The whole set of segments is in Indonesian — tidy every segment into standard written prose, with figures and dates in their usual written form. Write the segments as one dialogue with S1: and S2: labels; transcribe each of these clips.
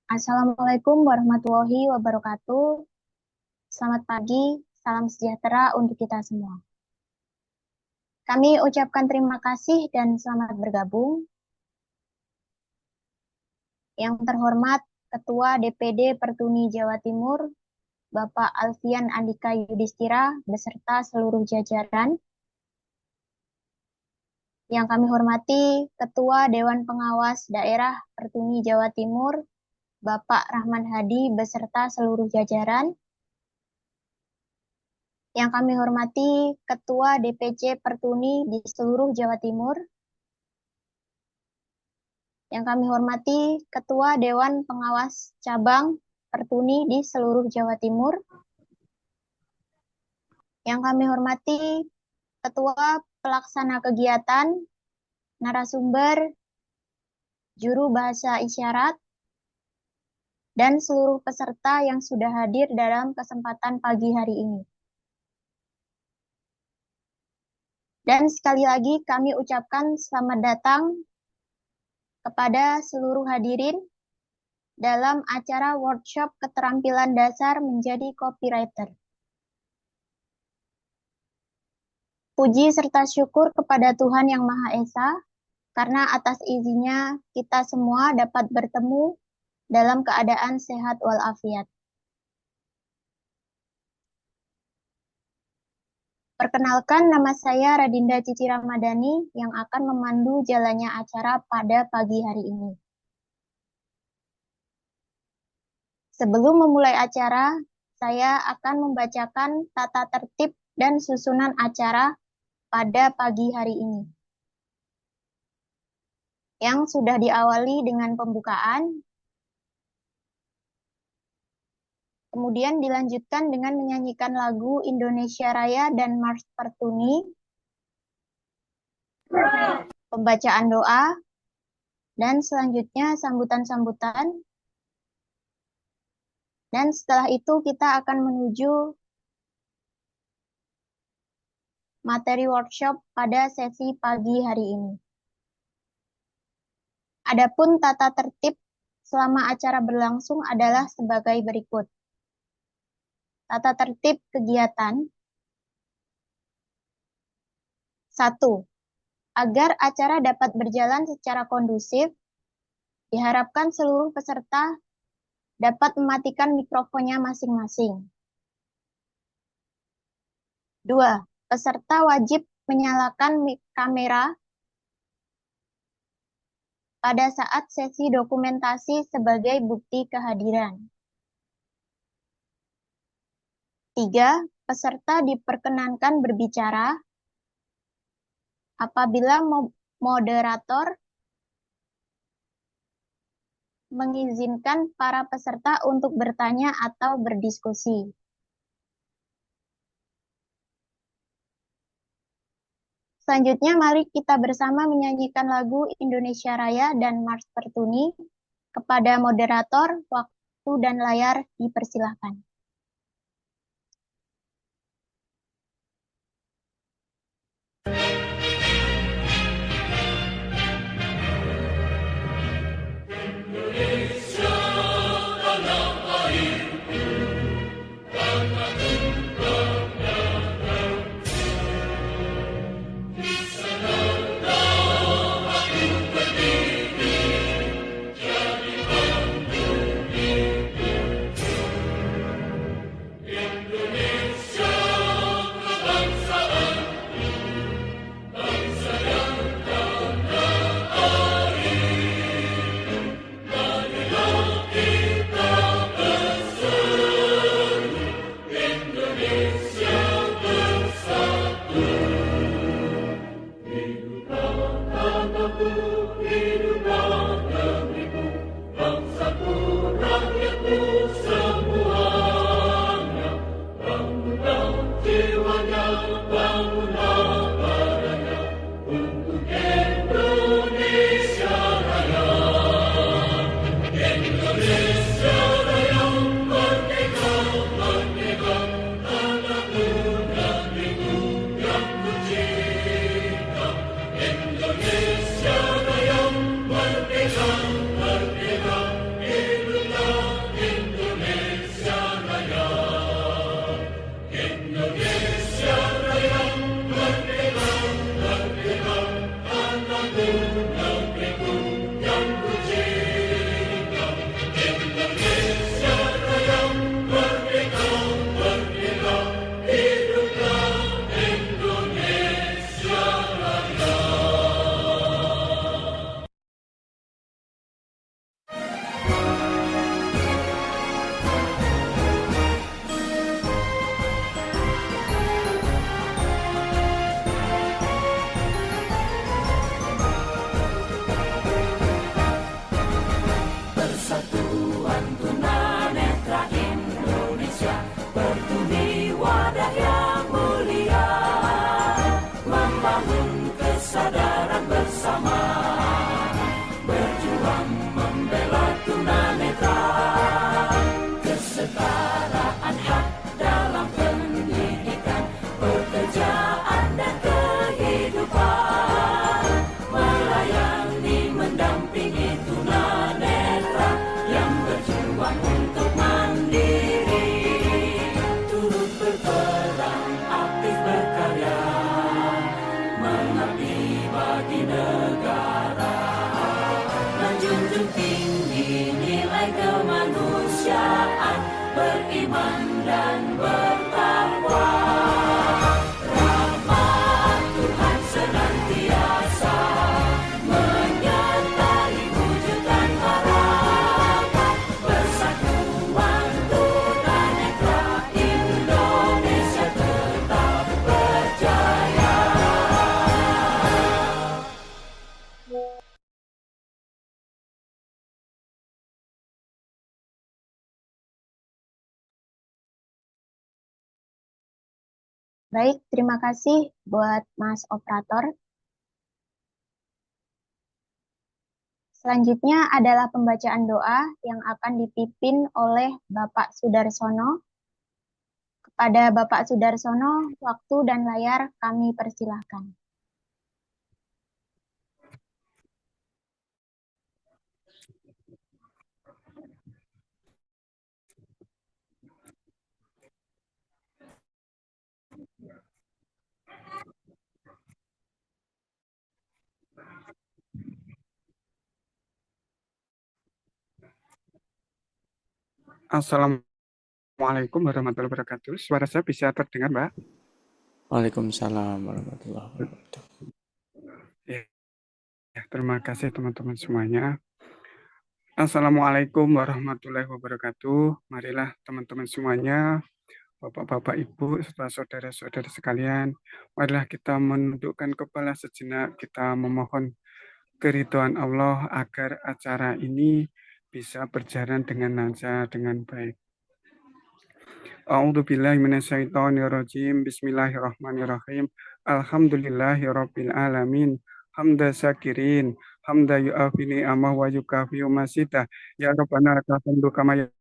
S1: Assalamualaikum warahmatullahi wabarakatuh. Selamat pagi, salam sejahtera untuk kita semua. Kami ucapkan terima kasih dan selamat bergabung. Yang terhormat Ketua DPD Pertuni Jawa Timur, Bapak Alfian Andika Yudhistira beserta seluruh jajaran. Yang kami hormati Ketua Dewan Pengawas Daerah Pertuni Jawa Timur, Bapak Rahman Hadi beserta seluruh jajaran. Yang kami hormati Ketua DPC Pertuni di seluruh Jawa Timur. Yang kami hormati Ketua Dewan Pengawas Cabang Pertuni di seluruh Jawa Timur. Yang kami hormati Ketua Pelaksana Kegiatan, narasumber, juru bahasa isyarat, dan seluruh peserta yang sudah hadir dalam kesempatan pagi hari ini. Dan sekali lagi kami ucapkan selamat datang kepada seluruh hadirin dalam acara workshop keterampilan dasar menjadi copywriter. Puji serta syukur kepada Tuhan Yang Maha Esa, karena atas izinnya kita semua dapat bertemu dalam keadaan sehat walafiat. Perkenalkan, nama saya Radinda Cici Ramadhani yang akan memandu jalannya acara pada pagi hari ini. Sebelum memulai acara, saya akan membacakan tata tertib dan susunan acara pada pagi hari ini. Yang sudah diawali dengan pembukaan, kemudian dilanjutkan dengan menyanyikan lagu Indonesia Raya dan Mars Pertuni, pembacaan doa, dan selanjutnya sambutan-sambutan. Dan setelah itu kita akan menuju materi workshop pada sesi pagi hari ini. Adapun tata tertib selama acara berlangsung adalah sebagai berikut. Tata tertib kegiatan. 1. Agar acara dapat berjalan secara kondusif, diharapkan seluruh peserta dapat mematikan mikrofonnya masing-masing. 2. Peserta wajib menyalakan kamera pada saat sesi dokumentasi sebagai bukti kehadiran. 3. Peserta diperkenankan berbicara apabila moderator mengizinkan para peserta untuk bertanya atau berdiskusi. Selanjutnya, mari kita bersama menyanyikan lagu Indonesia Raya dan Mars Pertuni. Kepada moderator, waktu dan layar dipersilahkan.
S2: membangun kesadaran bersama, berjuang membela tunanetra, kesetaraan hak dalam pendidikan, pekerjaan dan kehidupan, melayani mendampingi tunanetra yang berjuang untuk mandiri, turut berperan aktif berkarya, mengabdi bagi negara, menjunjung tinggi nilai kemanusiaan, beriman dan bertakwa. Rahmat Tuhan senantiasa menyertai wujudan harapan, persatuan tunanetra Indonesia tetap berjaya.
S1: Baik, terima kasih buat Mas Operator. Selanjutnya adalah pembacaan doa yang akan dipimpin oleh Bapak Sudarsono. Kepada Bapak Sudarsono, waktu dan layar kami persilahkan.
S3: Assalamualaikum warahmatullahi wabarakatuh. Suara saya bisa terdengar, Mbak?
S4: Waalaikumsalam warahmatullahi wabarakatuh.
S3: Ya, terima kasih teman-teman semuanya. Assalamualaikum warahmatullahi wabarakatuh. Marilah teman-teman semuanya, Bapak-bapak, Ibu, serta saudara-saudara sekalian, marilah kita menundukkan kepala sejenak, kita memohon keridhaan Allah agar acara ini bisa berjalan dengan lancar, dengan baik. A'udzubillahi minasyaitonirrajim. Bismillahirrahmanirrahim. Alhamdulillahirabbil alamin. Hamda syakirin, hamda yu'afini amah wa yukafiyu masyidah. Ya Rabbana tahamdu kama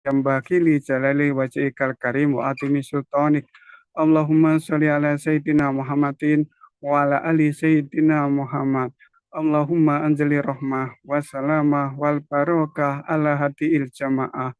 S3: yambaki li jalali wajhikal karim wa atimi sultanik. Allahumma sholli ala sayyidina Muhammadin wa ala ali sayyidina Muhammad. Allahumma anzali rahmah wa salamah wal barakah ala hadiil jamaah.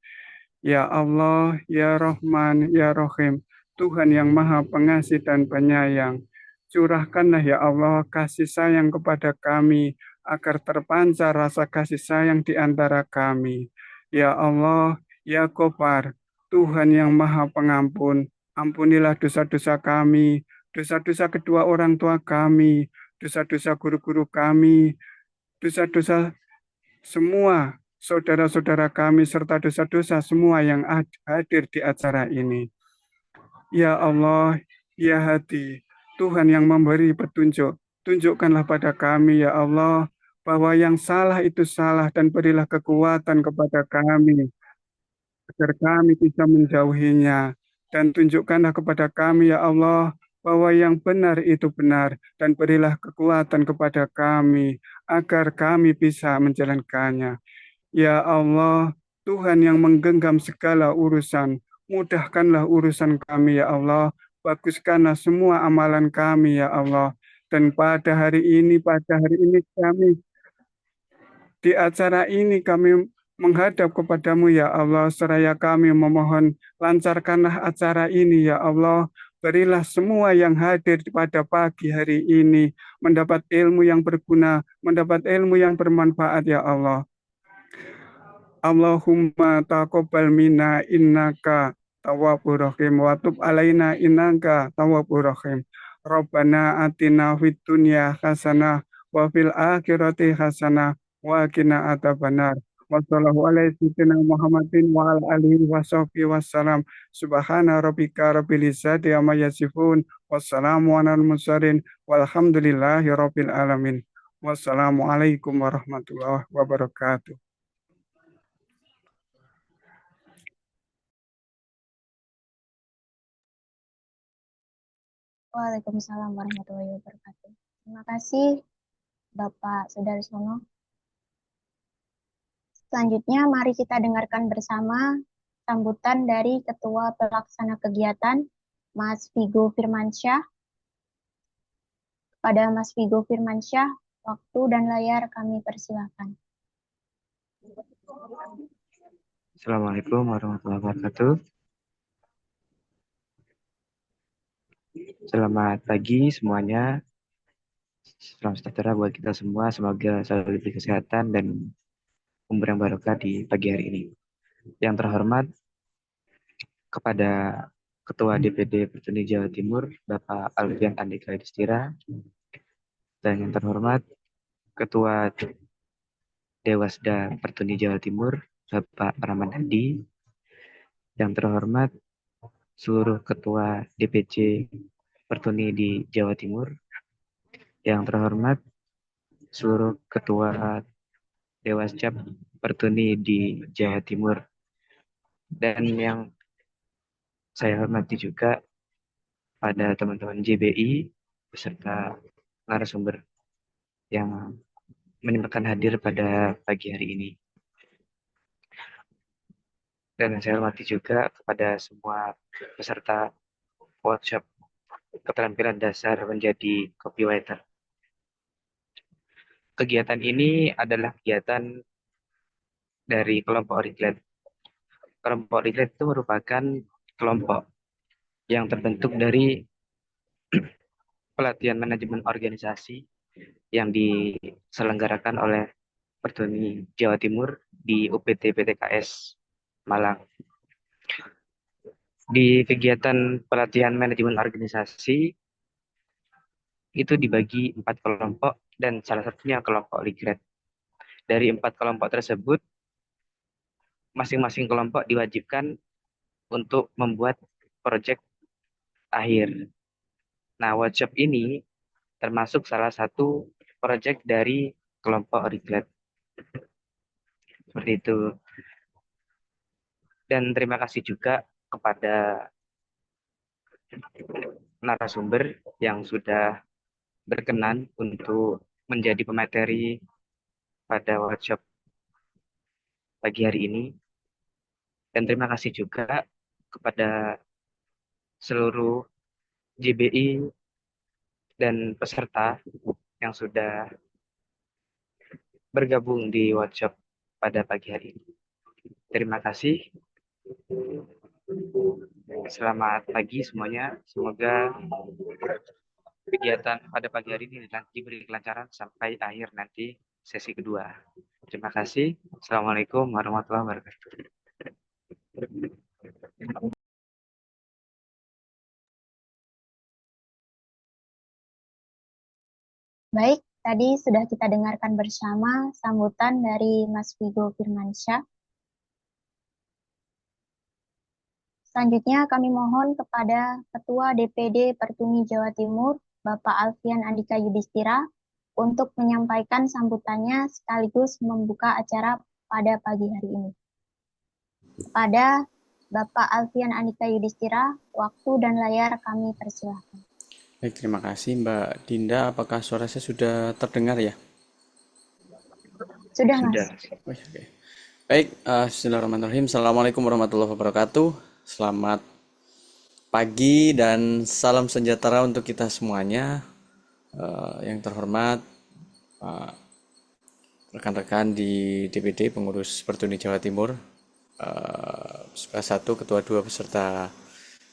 S3: Ya Allah, Ya Rahman, Ya Rahim, Tuhan yang Maha Pengasih dan Penyayang, curahkanlah ya Allah kasih sayang kepada kami, agar terpancar rasa kasih sayang di antara kami. Ya Allah, Ya Ghaffar, Tuhan yang Maha Pengampun, ampunilah dosa-dosa kami, dosa-dosa kedua orang tua kami, dosa-dosa guru-guru kami, dosa-dosa semua saudara-saudara kami serta dosa-dosa semua yang hadir di acara ini. Ya Allah, Ya Hadi, Tuhan yang memberi petunjuk, tunjukkanlah pada kami ya Allah, bahwa yang salah itu salah dan berilah kekuatan kepada kami, agar kami bisa menjauhinya. Dan tunjukkanlah kepada kami ya Allah, bahwa yang benar itu benar, dan berilah kekuatan kepada kami, agar kami bisa menjalankannya. Ya Allah, Tuhan yang menggenggam segala urusan, mudahkanlah urusan kami ya Allah, baguskanlah semua amalan kami ya Allah. Dan pada hari ini kami, di acara ini kami menghadap kepadamu ya Allah, seraya kami memohon lancarkanlah acara ini ya Allah. Berilah semua yang hadir pada pagi hari ini mendapat ilmu yang berguna, mendapat ilmu yang bermanfaat ya Allah. Allahumma taqabbal minna innaka tawwabur rahim wa tub alaina innaka tawwabur rahim. Rabbana atina fid dunya hasanah wa fil akhirati hasanah wa qina adzabannar. Wassallallahu ala sayyidina Muhammadin wa ala alihi wa sahbihi wassalam. Subhana rabbika rabbil izzati amma yasifun. Wassalamu alal mursalin walhamdulillahi rabbil alamin. Wassalamualaikum warahmatullahi wabarakatuh.
S1: Waalaikumsalam warahmatullahi wabarakatuh. Terima kasih Bapak Sudarsono. Selanjutnya mari kita dengarkan bersama sambutan dari Ketua Pelaksana Kegiatan, Mas Vigo Firmansyah. Kepada Mas Vigo Firmansyah, waktu dan layar kami persilahkan.
S5: Assalamualaikum warahmatullahi wabarakatuh. Selamat pagi semuanya. Salam sejahtera buat kita semua. Semoga selalu diberi kesehatan dan umur yang barokah di pagi hari ini. Yang terhormat kepada Ketua DPD Pertuni Jawa Timur, Bapak Alfian Andika Yudhistira, dan yang terhormat Ketua Dewasda Pertuni Jawa Timur, Bapak Rahman Hadi, yang terhormat seluruh Ketua DPC Pertuni di Jawa Timur, yang terhormat seluruh Ketua Dewascap Pertuni di Jawa Timur, dan yang saya hormati juga pada teman-teman JBI beserta narasumber yang menyempatkan hadir pada pagi hari ini. Dan saya hormati juga kepada semua peserta workshop keterampilan dasar menjadi copywriter. Kegiatan ini adalah kegiatan dari kelompok Riglet. Kelompok Riglet itu merupakan kelompok yang terbentuk dari pelatihan manajemen organisasi yang diselenggarakan oleh Pertuni Jawa Timur di UPT PTKS Malang. Di kegiatan pelatihan manajemen organisasi itu dibagi 4 kelompok dan salah satunya kelompok Riglet. Dari 4 kelompok tersebut, masing-masing kelompok diwajibkan untuk membuat proyek akhir. Nah, workshop ini termasuk salah satu proyek dari kelompok Riglet. Seperti itu. Dan terima kasih juga kepada narasumber yang sudah berkenan untuk menjadi pemateri pada workshop pagi hari ini. Dan terima kasih juga kepada seluruh JBI dan peserta yang sudah bergabung di workshop pada pagi hari ini. Terima kasih. Selamat pagi semuanya. Semoga kegiatan pada pagi hari ini diberi kelancaran sampai akhir nanti sesi kedua. Terima kasih. Assalamualaikum warahmatullahi wabarakatuh.
S1: Baik, tadi sudah kita dengarkan bersama sambutan dari Mas Vigo Firmansyah. Selanjutnya kami mohon kepada Ketua DPD Pertuni Jawa Timur, Bapak Alfian Andika Yudhistira, untuk menyampaikan sambutannya sekaligus membuka acara pada pagi hari ini. Pada Bapak Alfian Andika Yudhistira, waktu dan layar kami persilahkan.
S4: Baik, terima kasih Mbak Dinda. Apakah suara saya sudah terdengar ya?
S1: Sudah, Mas.
S5: Sudah.
S4: Oke. Baik, bismillahirrahmanirrahim. Assalamualaikum warahmatullahi wabarakatuh. Selamat pagi dan salam sejahtera untuk kita semuanya. Yang terhormat rekan-rekan di DPD pengurus Pertuni Jawa Timur, satu, ketua 2 beserta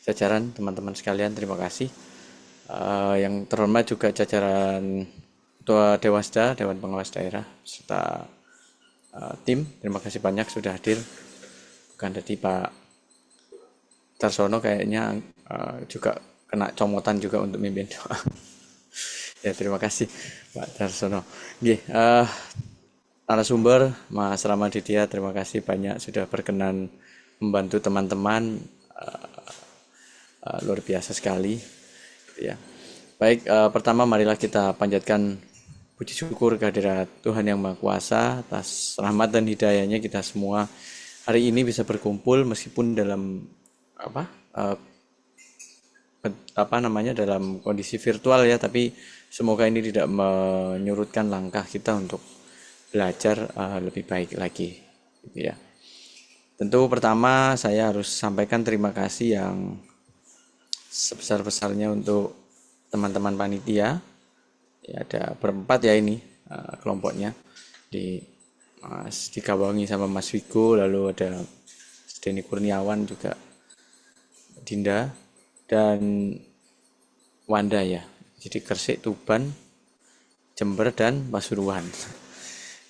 S4: jajaran teman-teman sekalian, terima kasih. Yang terhormat juga jajaran Ketua Dewasda, Dewan Pengawas Daerah, serta tim, terima kasih banyak sudah hadir. Bukan tadi Pak Darsono kayaknya juga kena comotan juga untuk mimpin doa. Ya, terima kasih Pak Darsono. Narasumber Mas Ramaditya, terima kasih banyak sudah berkenan membantu teman-teman, luar biasa sekali. Ya. Baik, pertama marilah kita panjatkan puji syukur kehadirat Tuhan Yang Maha Kuasa atas rahmat dan hidayahnya kita semua hari ini bisa berkumpul meskipun dalam dalam kondisi virtual ya, tapi semoga ini tidak menyurutkan langkah kita untuk belajar lebih baik lagi, gitu ya. Tentu pertama saya harus sampaikan terima kasih yang sebesar-besarnya untuk teman-teman panitia. Ya, ada berempat ya ini kelompoknya, di Mas Dikawangi sama Mas Wigo, lalu ada Denny Kurniawan juga, Dinda dan Wanda ya. Jadi Gresik, Tuban, Jember dan Pasuruan.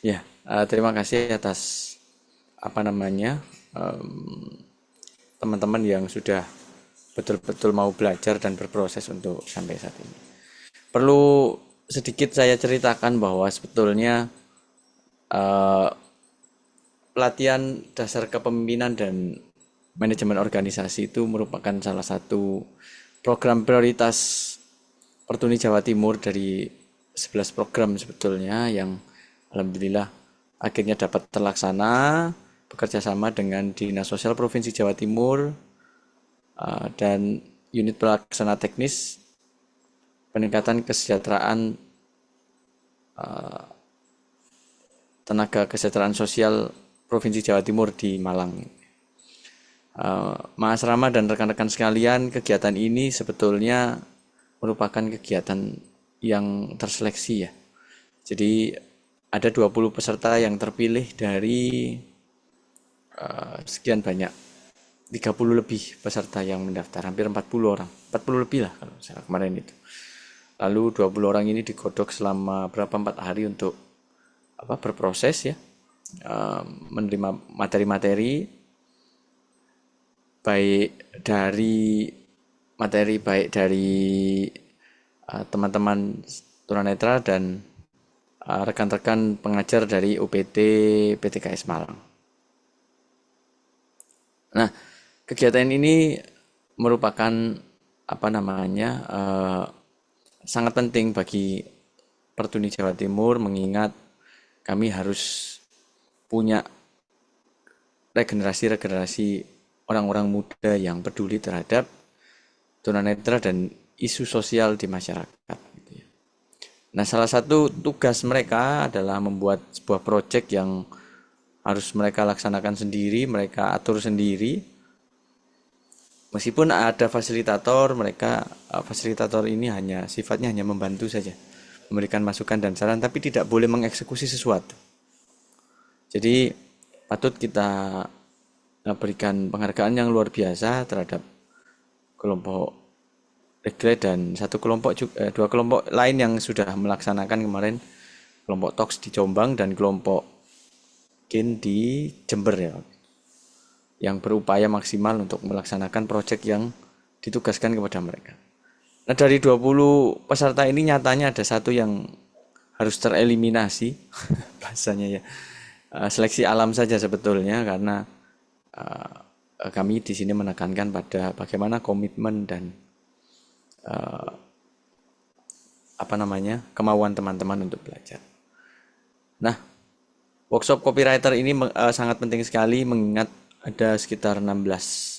S4: Ya, terima kasih atas teman-teman yang sudah betul-betul mau belajar dan berproses untuk sampai saat ini. Perlu sedikit saya ceritakan bahwa sebetulnya pelatihan dasar kepemimpinan dan manajemen organisasi itu merupakan salah satu program prioritas Pertuni Jawa Timur dari 11 program sebetulnya yang alhamdulillah akhirnya dapat terlaksana bekerja sama dengan Dinas Sosial Provinsi Jawa Timur dan unit pelaksana teknis peningkatan kesejahteraan tenaga kesejahteraan sosial Provinsi Jawa Timur di Malang. Mas Rama dan rekan-rekan sekalian, kegiatan ini sebetulnya merupakan kegiatan yang terseleksi ya. Jadi ada 20 peserta yang terpilih dari sekian banyak, 30 lebih peserta yang mendaftar, hampir 40 orang, 40 lebih lah kalau saya kemarin itu. Lalu 20 orang ini digodok selama 4 hari untuk berproses ya, menerima materi-materi baik dari teman-teman tunanetra dan rekan-rekan pengajar dari UPT PTKS Malang. Nah, kegiatan ini merupakan sangat penting bagi Pertuni Jawa Timur, mengingat kami harus punya regenerasi orang-orang muda yang peduli terhadap tunanetra dan isu sosial di masyarakat. Nah, salah satu tugas mereka adalah membuat sebuah proyek yang harus mereka laksanakan sendiri, mereka atur sendiri. Meskipun ada fasilitator, fasilitator ini sifatnya hanya membantu saja, memberikan masukan dan saran, tapi tidak boleh mengeksekusi sesuatu. Jadi patut kita berikan penghargaan yang luar biasa terhadap kelompok Regle dan dua kelompok lain yang sudah melaksanakan kemarin, kelompok TOX di Jombang dan kelompok GIN di Jember ya, yang berupaya maksimal untuk melaksanakan proyek yang ditugaskan kepada mereka. Nah, dari 20 peserta ini nyatanya ada satu yang harus tereliminasi bahasanya ya, seleksi alam saja sebetulnya, karena kami di sini menekankan pada bagaimana komitmen dan kemauan teman-teman untuk belajar. Nah, workshop copywriter ini sangat penting sekali, mengingat ada sekitar 16%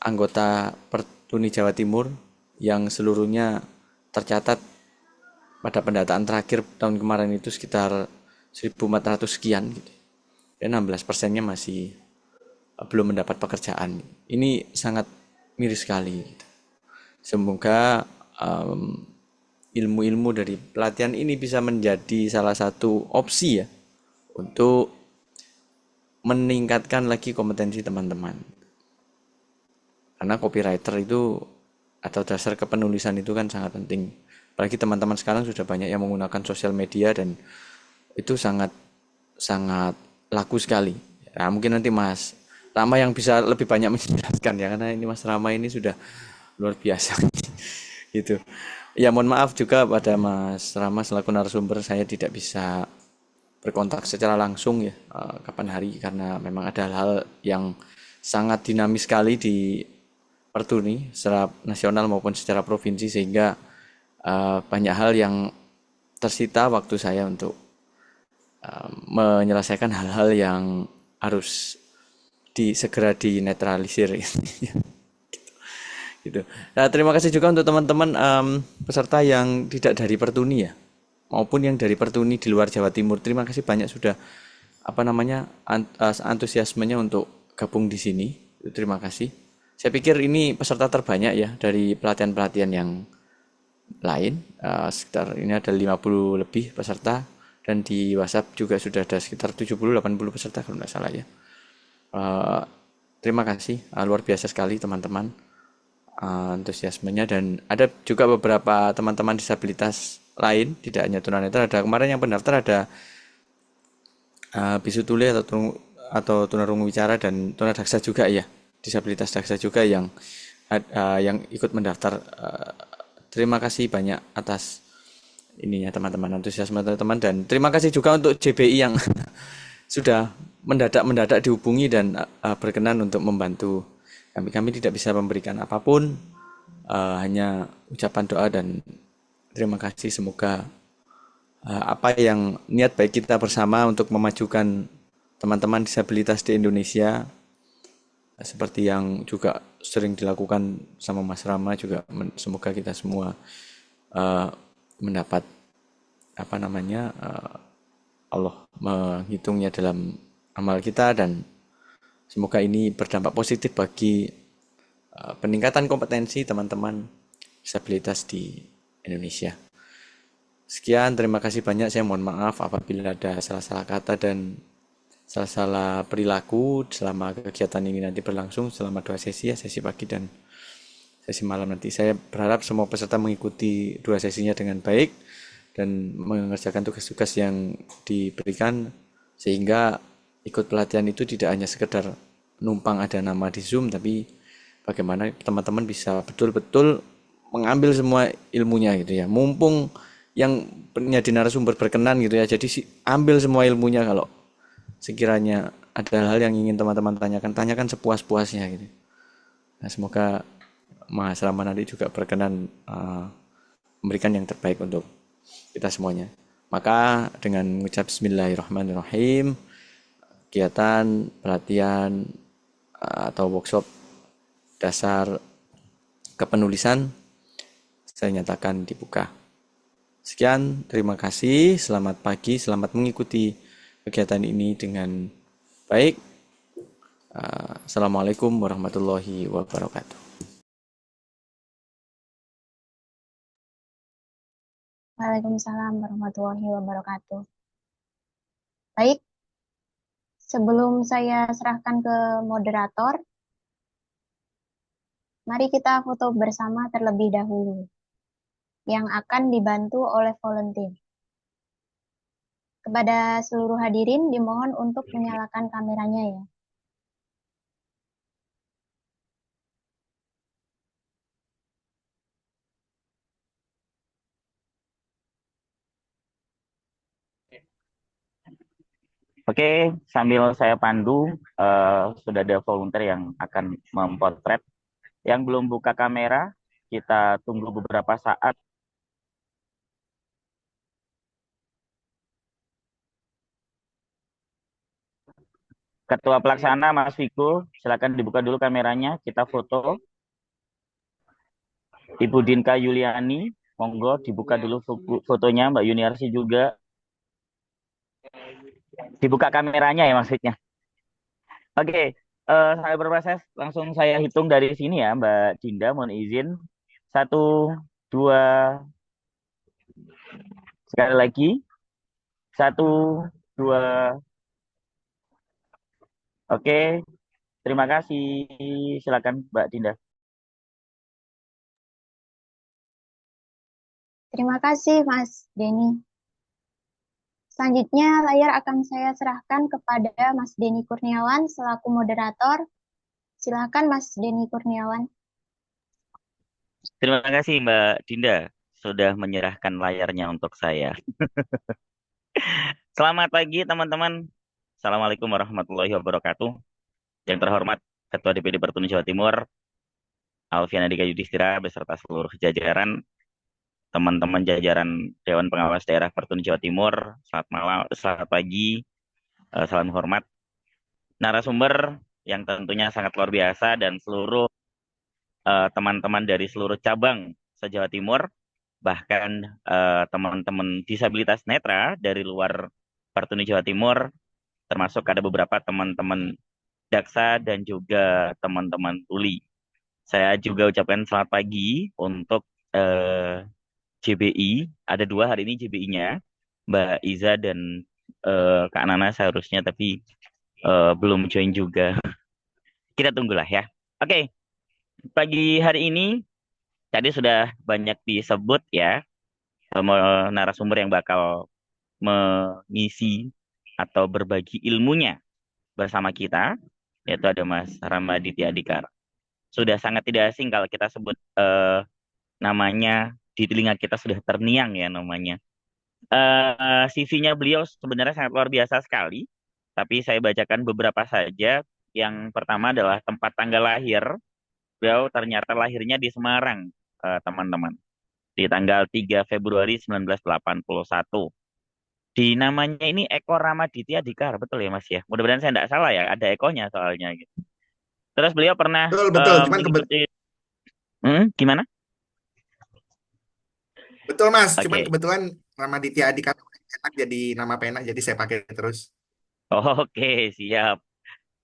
S4: anggota Pertuni Jawa Timur yang seluruhnya tercatat pada pendataan terakhir tahun kemarin itu sekitar 1.400 sekian gitu. Dan 16%-nya masih belum mendapat pekerjaan. Ini sangat miris sekali gitu. Semoga ilmu-ilmu dari pelatihan ini bisa menjadi salah satu opsi ya untuk meningkatkan lagi kompetensi teman-teman. Karena copywriter itu atau dasar kepenulisan itu kan sangat penting. Apalagi teman-teman sekarang sudah banyak yang menggunakan sosial media dan itu sangat laku sekali. Nah, mungkin nanti Mas Rama yang bisa lebih banyak menjelaskan ya, karena ini Mas Rama ini sudah luar biasa gitu. Ya, mohon maaf juga pada Mas Rama selaku narasumber, saya tidak bisa berkontak secara langsung ya kapan hari, karena memang ada hal-hal yang sangat dinamis sekali di Pertuni secara nasional maupun secara provinsi, sehingga banyak hal yang tersita waktu saya untuk menyelesaikan hal-hal yang harus segera dinetralisir gitu. Gitu. Nah, terima kasih juga untuk teman-teman peserta yang tidak dari Pertuni ya, maupun yang dari Pertuni di luar Jawa Timur. Terima kasih banyak sudah apa namanya antusiasmenya untuk gabung di sini. Terima kasih. Saya pikir ini peserta terbanyak ya dari pelatihan-pelatihan yang lain. Sekitar ini ada 50 lebih peserta dan di WhatsApp juga sudah ada sekitar 70-80 peserta kalau nggak salah ya. Eh, Terima kasih, luar biasa sekali teman-teman antusiasmenya, dan ada juga beberapa teman-teman disabilitas lain, tidak hanya tunanetra. Ada kemarin yang pendaftar ada bisu tuli atau tunarungu wicara dan tunadaksa juga ya, disabilitas daksa juga yang ikut mendaftar. Terima kasih banyak atas ininya teman-teman, antusiasme teman-teman, dan terima kasih juga untuk JBI yang sudah mendadak dihubungi dan berkenan untuk membantu kami. Kami tidak bisa memberikan apapun, hanya ucapan doa dan terima kasih. Semoga apa yang niat baik kita bersama untuk memajukan teman-teman disabilitas di Indonesia, seperti yang juga sering dilakukan sama Mas Rama juga, semoga kita semua mendapat apa namanya Allah menghitungnya dalam amal kita, dan semoga ini berdampak positif bagi peningkatan kompetensi teman-teman disabilitas di Indonesia. Sekian, terima kasih banyak. Saya mohon maaf apabila ada salah-salah kata dan salah-salah perilaku selama kegiatan ini nanti berlangsung selama 2 sesi ya, sesi pagi dan sesi malam nanti. Saya berharap semua peserta mengikuti 2 sesinya dengan baik dan mengerjakan tugas-tugas yang diberikan, sehingga ikut pelatihan itu tidak hanya sekedar numpang ada nama di Zoom, tapi bagaimana teman-teman bisa betul-betul mengambil semua ilmunya gitu ya. Mumpung yang penyaji narasumber berkenan gitu ya, jadi ambil semua ilmunya. Kalau sekiranya ada hal yang ingin teman-teman tanyakan sepuas-puasnya gitu. Nah, semoga Mas Rama nanti juga berkenan memberikan yang terbaik untuk kita semuanya. Maka dengan mengucap Bismillahirrahmanirrahim, kegiatan pelatihan atau workshop dasar kepenulisan saya nyatakan dibuka. Sekian, terima kasih, selamat pagi, selamat mengikuti kegiatan ini dengan baik. Assalamualaikum warahmatullahi wabarakatuh.
S1: Waalaikumsalam warahmatullahi wabarakatuh. Baik, sebelum saya serahkan ke moderator, mari kita foto bersama terlebih dahulu, yang akan dibantu oleh volunteer. Kepada seluruh hadirin dimohon untuk menyalakan kameranya ya.
S6: Oke, sambil saya pandu, sudah ada volunteer yang akan mempotret. Yang belum buka kamera, kita tunggu beberapa saat. Ketua Pelaksana Mas Viko, silakan dibuka dulu kameranya, kita foto. Ibu Dinka Yuliani, monggo dibuka dulu fotonya, Mbak Yuniarsi juga. Dibuka kameranya ya maksudnya. Oke, saya berproses, langsung saya hitung dari sini ya Mbak Dinda, mohon izin. 1, 2, sekali lagi. 1, 2, oke. Terima kasih. Silakan Mbak Dinda.
S1: Terima kasih Mas Denny. Selanjutnya layar akan saya serahkan kepada Mas Denny Kurniawan selaku moderator. Silakan Mas Denny Kurniawan.
S6: Terima kasih Mbak Dinda sudah menyerahkan layarnya untuk saya. Selamat pagi teman-teman. Assalamualaikum warahmatullahi wabarakatuh. Yang terhormat Ketua DPD Pertuni Jawa Timur, Alfian Andika Yudhistira beserta seluruh jajaran, teman-teman jajaran Dewan Pengawas Daerah Pertuni Jawa Timur, selamat malam, selamat pagi, salam hormat. Narasumber yang tentunya sangat luar biasa dan seluruh teman-teman dari seluruh cabang se-Jawa Timur, bahkan teman-teman disabilitas netra dari luar Kartini Jawa Timur, termasuk ada beberapa teman-teman Daksa dan juga teman-teman Tuli. Saya juga ucapkan selamat pagi untuk JBI. Ada dua hari ini JBI-nya, Mbak Iza dan Kak Nana seharusnya, tapi belum join juga. Kita tunggulah ya. Oke, pagi hari ini tadi sudah banyak disebut ya narasumber yang bakal mengisi atau berbagi ilmunya bersama kita, yaitu ada Mas Ramaditya Dikar. Sudah sangat tidak asing kalau kita sebut namanya, di telinga kita sudah terngiang ya namanya. CV-nya beliau sebenarnya sangat luar biasa sekali, tapi saya bacakan beberapa saja. Yang pertama adalah tempat tanggal lahir. Beliau ternyata lahirnya di Semarang, teman-teman. Di tanggal 3 Februari 1981. Di namanya ini Eko Ramaditya Dikar, betul ya Mas ya? Mudah-mudahan saya tidak salah ya, ada ekonya soalnya gitu. Terus beliau pernah
S7: Betul, betul. Cuman
S6: mengikuti, gimana?
S7: betul Mas, cuman
S6: Oke.
S7: kebetulan Ramaditya Dika enak jadi nama pena, jadi saya pakai terus.
S6: Oke, siap.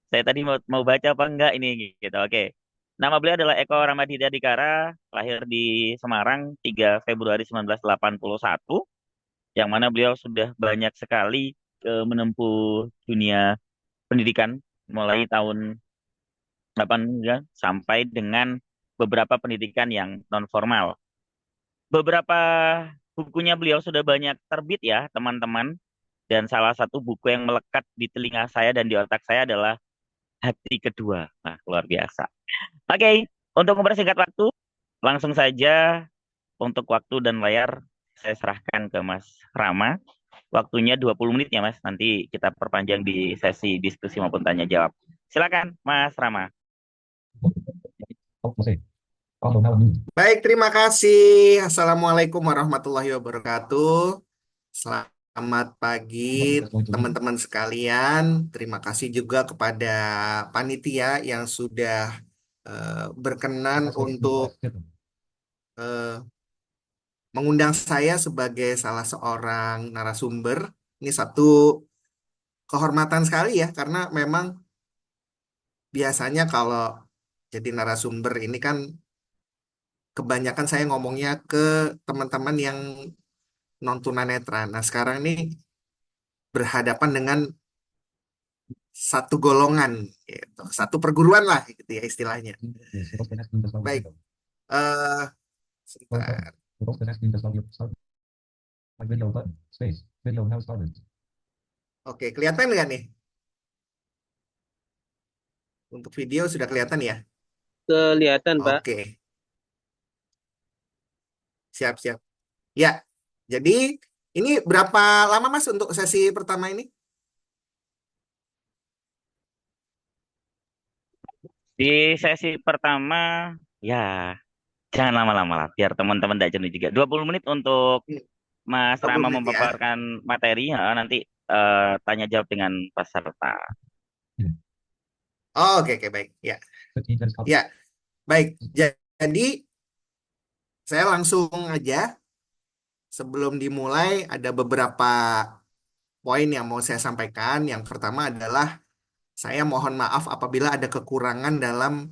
S6: Saya tadi mau baca apa enggak ini gitu. Oke. Nama beliau adalah Eko Ramaditya Dikara, lahir di Semarang 3 Februari 1981, yang mana beliau sudah banyak sekali menempuh dunia pendidikan mulai tahun 8 ya, sampai dengan beberapa pendidikan yang non formal. Beberapa bukunya beliau sudah banyak terbit ya, teman-teman. Dan salah satu buku yang melekat di telinga saya dan di otak saya adalah Hati Kedua. Nah, luar biasa. Oke, untuk mempersingkat waktu, langsung saja untuk waktu dan layar saya serahkan ke Mas Rama. Waktunya 20 menit ya Mas, nanti kita perpanjang di sesi diskusi maupun tanya jawab. Silakan Mas Rama.
S7: Baik, terima kasih. Assalamualaikum warahmatullahi wabarakatuh. Selamat pagi teman-teman sekalian. Terima kasih juga kepada panitia yang sudah berkenan untuk mengundang saya sebagai salah seorang narasumber. Ini satu kehormatan sekali ya, karena memang biasanya kalau jadi narasumber ini kan kebanyakan saya ngomongnya ke teman-teman yang non tunanetra. Nah, sekarang ini berhadapan dengan satu golongan, gitu. Satu perguruan lah, gitu ya istilahnya. Baik, sebentar. Oke, kelihatan nggak nih? Untuk video sudah kelihatan ya?
S8: Kelihatan, Pak.
S7: Oke, siap-siap. Ya, jadi ini berapa lama Mas untuk sesi pertama ini?
S6: Di sesi pertama, ya jangan lama-lama lah, biar teman-teman tidak jenuh juga. 20 menit untuk Mas
S7: 20
S6: Rama
S7: menit ya.
S6: memaparkan materi, nanti tanya jawab dengan peserta.
S7: Oh, oke, baik. Ya, ya, baik. Jadi saya langsung aja. Sebelum dimulai, ada beberapa poin yang mau saya sampaikan. Yang pertama adalah saya mohon maaf apabila ada kekurangan dalam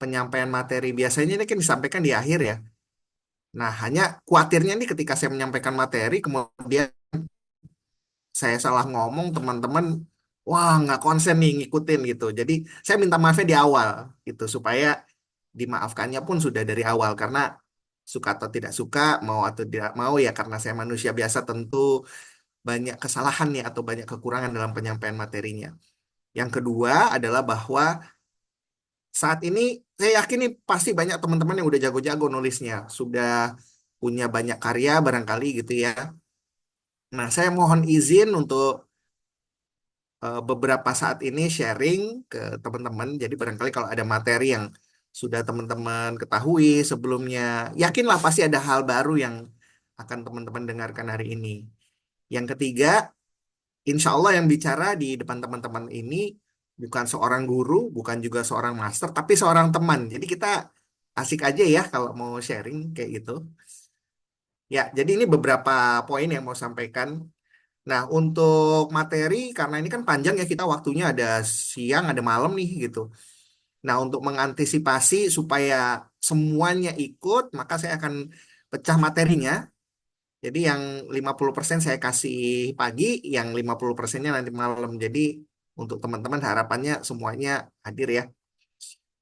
S7: penyampaian materi. Biasanya ini kan disampaikan di akhir ya. Nah, hanya khawatirnya nih ketika saya menyampaikan materi, kemudian saya salah ngomong, teman-teman, wah nggak konsen nih ngikutin gitu. Jadi saya minta maafnya di awal gitu, supaya dimaafkannya pun sudah dari awal. Karena suka atau tidak suka, mau atau tidak mau ya, karena saya manusia biasa tentu banyak kesalahan ya atau banyak kekurangan dalam penyampaian materinya. Yang kedua adalah bahwa saat ini saya yakin nih pasti banyak teman-teman yang udah jago-jago nulisnya, sudah punya banyak karya barangkali gitu ya. Nah, saya mohon izin untuk beberapa saat ini sharing ke teman-teman. Jadi barangkali kalau ada materi yang sudah teman-teman ketahui sebelumnya, yakinlah pasti ada hal baru yang akan teman-teman dengarkan hari ini. Yang ketiga, insya Allah yang bicara di depan teman-teman ini bukan seorang guru, bukan juga seorang master, tapi seorang teman. Jadi kita asik aja ya kalau mau sharing kayak gitu. Ya, jadi ini beberapa poin yang mau sampaikan. Nah, untuk materi, karena ini kan panjang ya, kita waktunya ada siang, ada malam nih gitu. Nah, untuk mengantisipasi supaya semuanya ikut, maka saya akan pecah materinya. Jadi yang 50% saya kasih pagi, yang 50%-nya nanti malam. Jadi untuk teman-teman harapannya semuanya hadir ya.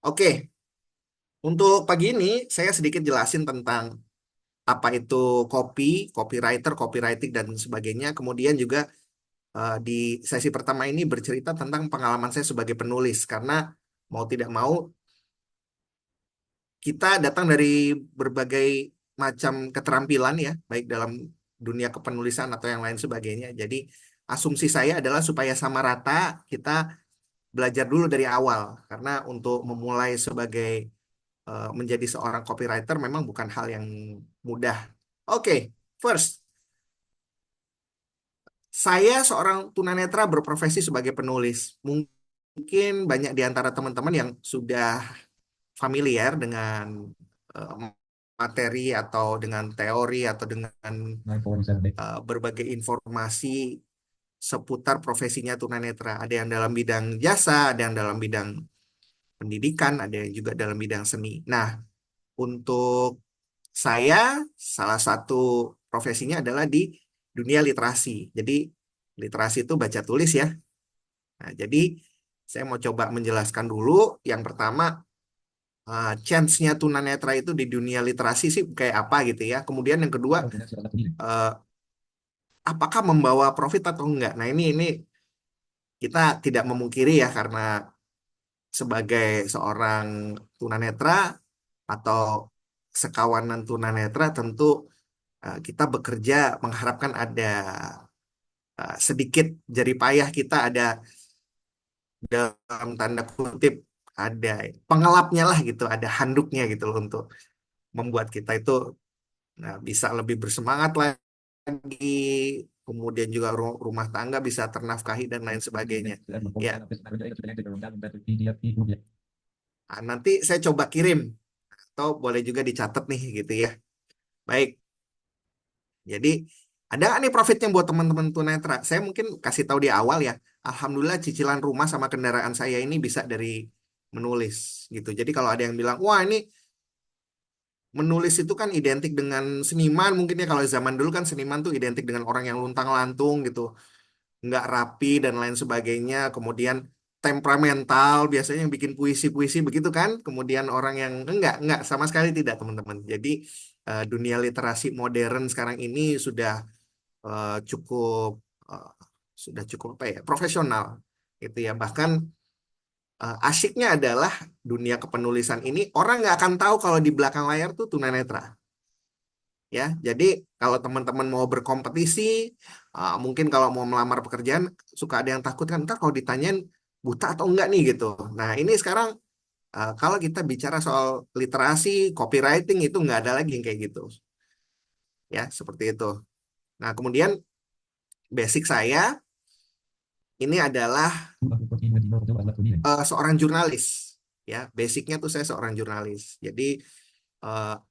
S7: Oke, untuk pagi ini saya sedikit jelasin tentang apa itu copy, copywriter, copywriting dan sebagainya. Kemudian juga di sesi pertama ini bercerita tentang pengalaman saya sebagai penulis karena mau tidak mau kita datang dari berbagai macam keterampilan ya, baik dalam dunia kepenulisan atau yang lain sebagainya. Jadi asumsi saya adalah supaya sama rata kita belajar dulu dari awal karena untuk memulai sebagai menjadi seorang copywriter memang bukan hal yang mudah. Oke, first, saya seorang tunanetra berprofesi sebagai penulis. Mungkin banyak di antara teman-teman yang sudah familiar dengan eh, materi atau dengan teori atau dengan berbagai informasi seputar profesinya tunanetra. Ada yang dalam bidang jasa, ada yang dalam bidang pendidikan, ada yang juga dalam bidang seni. Nah, untuk saya, salah satu profesinya adalah di dunia literasi. Jadi, literasi itu baca tulis ya. Nah, jadi saya mau coba menjelaskan dulu. Yang pertama, chance-nya tunanetra itu di dunia literasi sih kayak apa gitu ya. Kemudian yang kedua, eh, apakah membawa profit atau enggak? Nah, ini kita tidak memungkiri ya karena sebagai seorang tunanetra atau sekawanan tunanetra tentu kita bekerja mengharapkan ada sedikit jerih payah kita ada dalam tanda kutip ada pengelapnya lah gitu, ada handuknya gitu loh untuk membuat kita itu bisa lebih bersemangat lagi, kemudian juga rumah tangga bisa ternafkahi dan lain sebagainya. Ya, nanti saya coba kirim atau boleh juga dicatat nih gitu ya. Baik, jadi ada nggak nih profitnya buat teman-teman tunanetra? Saya mungkin kasih tahu di awal ya. Alhamdulillah cicilan rumah sama kendaraan saya ini bisa dari menulis gitu. Jadi kalau ada yang bilang, wah ini menulis itu kan identik dengan seniman, mungkin ya kalau zaman dulu kan seniman tuh identik dengan orang yang luntang-lantung gitu, nggak rapi dan lain sebagainya. Kemudian temperamental, biasanya yang bikin puisi-puisi begitu kan. Kemudian orang yang enggak sama sekali tidak teman-teman. Jadi dunia literasi modern sekarang ini cukup eh, sudah cukup apa ya profesional gitu ya. Bahkan asyiknya adalah dunia kepenulisan ini orang nggak akan tahu kalau di belakang layar tuh tunanetra. Ya, jadi kalau teman-teman mau berkompetisi, mungkin kalau mau melamar pekerjaan, suka ada yang takut kan, ntar kalau ditanyain buta atau enggak nih gitu. Nah, ini sekarang kalau kita bicara soal literasi, copywriting itu nggak ada lagi yang kayak gitu. Ya, seperti itu. Nah, kemudian basic saya ini adalah seorang jurnalis. Ya, basicnya tuh saya seorang jurnalis. Jadi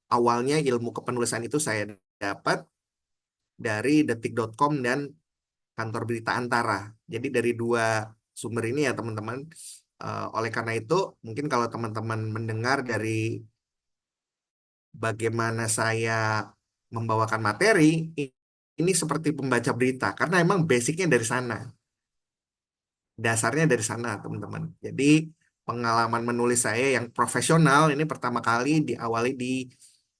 S7: awalnya ilmu kepenulisan itu saya dapat dari detik.com dan kantor berita Antara. Jadi dari dua sumber ini ya teman-teman. Oleh karena itu, mungkin kalau teman-teman mendengar dari bagaimana saya membawakan materi, ini seperti pembaca berita. Karena emang basicnya dari sana. Dasarnya dari sana, teman-teman. Jadi pengalaman menulis saya yang profesional ini pertama kali diawali di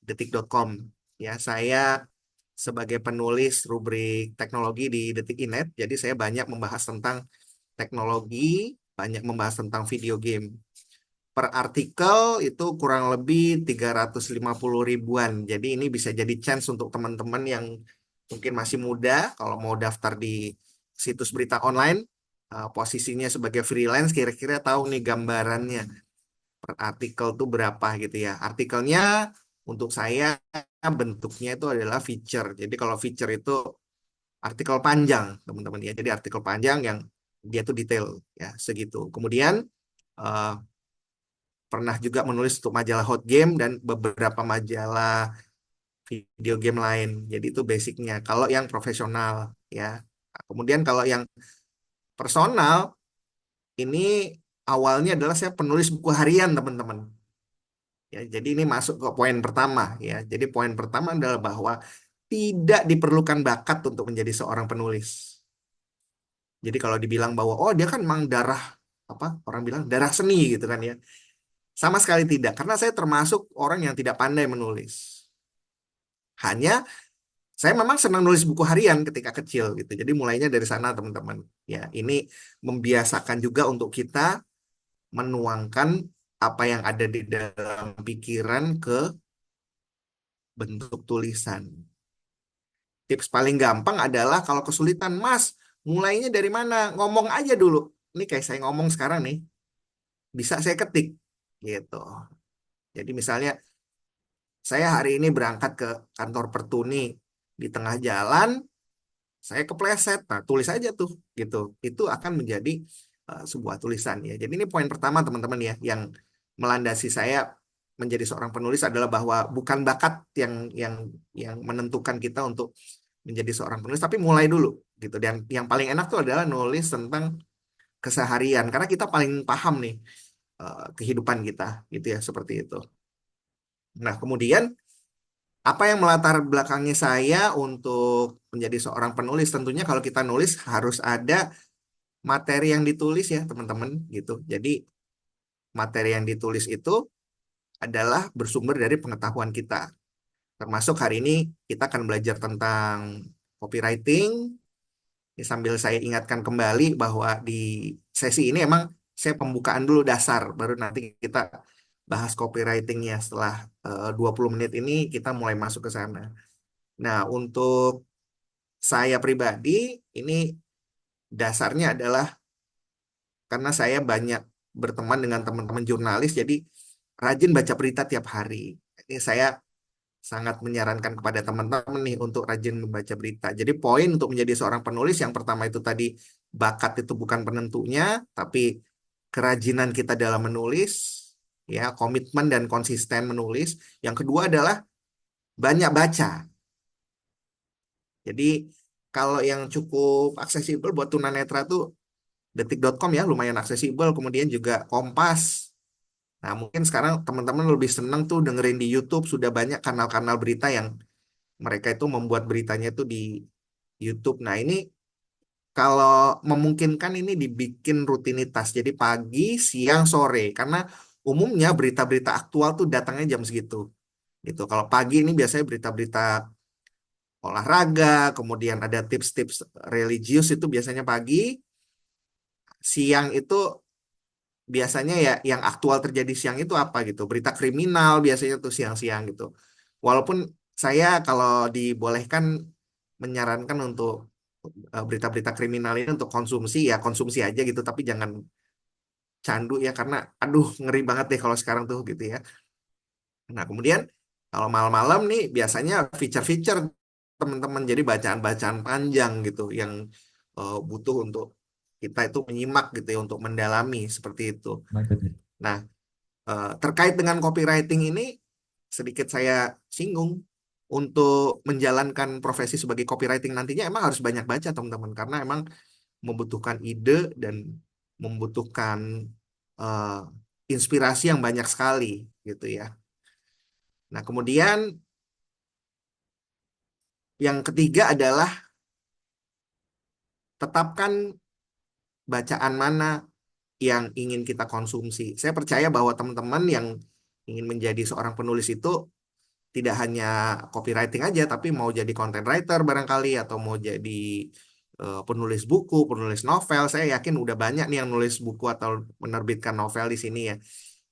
S7: detik.com. Ya, saya sebagai penulis rubrik teknologi di Detik.net, jadi saya banyak membahas tentang teknologi, banyak membahas tentang video game. Per artikel itu kurang lebih 350 ribuan. Jadi ini bisa jadi chance untuk teman-teman yang mungkin masih muda, kalau mau daftar di situs berita online, posisinya sebagai freelance, kira-kira tahu nih gambarannya per artikel tuh berapa gitu ya. Artikelnya untuk saya bentuknya itu adalah feature. Jadi kalau feature itu artikel panjang, teman-teman ya. Jadi artikel panjang yang dia tuh detail ya segitu. Kemudian pernah juga menulis untuk majalah Hot Game dan beberapa majalah video game lain. Jadi itu basicnya. Kalau yang profesional ya. Nah, kemudian kalau yang personal ini awalnya adalah saya penulis buku harian teman-teman. Ya, jadi ini masuk ke poin pertama ya. Jadi poin pertama adalah bahwa tidak diperlukan bakat untuk menjadi seorang penulis. Jadi kalau dibilang bahwa oh dia kan memang darah apa orang bilang darah seni gitu kan ya. Sama sekali tidak karena saya termasuk orang yang tidak pandai menulis. Hanya saya memang senang nulis buku harian ketika kecil gitu. Jadi mulainya dari sana teman-teman. Ya, ini membiasakan juga untuk kita menuangkan apa yang ada di dalam pikiran ke bentuk tulisan. Tips paling gampang adalah kalau kesulitan, Mas, mulainya dari mana? Ngomong aja dulu. Ini kayak saya ngomong sekarang nih. Bisa saya ketik gitu. Jadi misalnya saya hari ini berangkat ke kantor Pertuni di tengah jalan, saya kepleset. Nah, tulis aja tuh gitu. Itu akan menjadi sebuah tulisan ya. Jadi ini poin pertama teman-teman ya yang melandasi saya menjadi seorang penulis adalah bahwa bukan bakat yang menentukan kita untuk menjadi seorang penulis, tapi mulai dulu gitu. Dan yang paling enak tuh adalah nulis tentang keseharian karena kita paling paham nih kehidupan kita gitu ya seperti itu. Nah, kemudian apa yang melatar belakangi saya untuk menjadi seorang penulis? Tentunya kalau kita nulis harus ada materi yang ditulis ya teman-teman gitu. Jadi materi yang ditulis itu adalah bersumber dari pengetahuan kita. Termasuk hari ini kita akan belajar tentang copywriting. Ini sambil saya ingatkan kembali bahwa di sesi ini emang saya pembukaan dulu dasar, baru nanti kita bahas copywritingnya setelah 20 menit ini kita mulai masuk ke sana. Nah, untuk saya pribadi ini dasarnya adalah karena saya banyak berteman dengan teman-teman jurnalis, jadi rajin baca berita tiap hari. Ini saya sangat menyarankan kepada teman-teman nih untuk rajin membaca berita. Jadi poin untuk menjadi seorang penulis yang pertama itu tadi bakat itu bukan penentunya, tapi kerajinan kita dalam menulis, ya komitmen dan konsisten menulis. Yang kedua adalah banyak baca. Jadi kalau yang cukup aksesibel buat tunanetra tuh detik.com ya lumayan aksesibel, kemudian juga Kompas. Nah, mungkin sekarang teman-teman lebih senang tuh dengerin di YouTube, sudah banyak kanal-kanal berita yang mereka itu membuat beritanya itu di YouTube. Nah, ini kalau memungkinkan ini dibikin rutinitas. Jadi pagi, siang, sore. Karena umumnya berita-berita aktual tuh datangnya jam segitu. Gitu. Kalau pagi ini biasanya berita-berita olahraga, kemudian ada tips-tips religius itu biasanya pagi. Siang itu biasanya ya yang aktual terjadi siang itu apa gitu. Berita kriminal biasanya tuh siang-siang gitu. Walaupun saya kalau dibolehkan menyarankan untuk berita-berita kriminal ini untuk konsumsi ya konsumsi aja gitu tapi jangan candu ya karena aduh ngeri banget deh kalau sekarang tuh gitu ya. Nah, kemudian kalau malam-malam nih biasanya feature-feature teman-teman jadi bacaan-bacaan panjang gitu yang butuh untuk kita itu menyimak gitu ya untuk mendalami seperti itu. Nah, terkait dengan copywriting ini sedikit saya singgung untuk menjalankan profesi sebagai copywriting nantinya emang harus banyak baca teman-teman karena emang membutuhkan ide dan membutuhkan eh, inspirasi yang banyak sekali gitu ya. Nah, kemudian yang ketiga adalah tetapkan bacaan mana yang ingin kita konsumsi. Saya percaya bahwa teman-teman yang ingin menjadi seorang penulis itu tidak hanya copywriting aja, tapi mau jadi content writer barangkali, atau mau jadi penulis buku, penulis novel. Saya yakin udah banyak nih yang nulis buku atau menerbitkan novel di sini ya.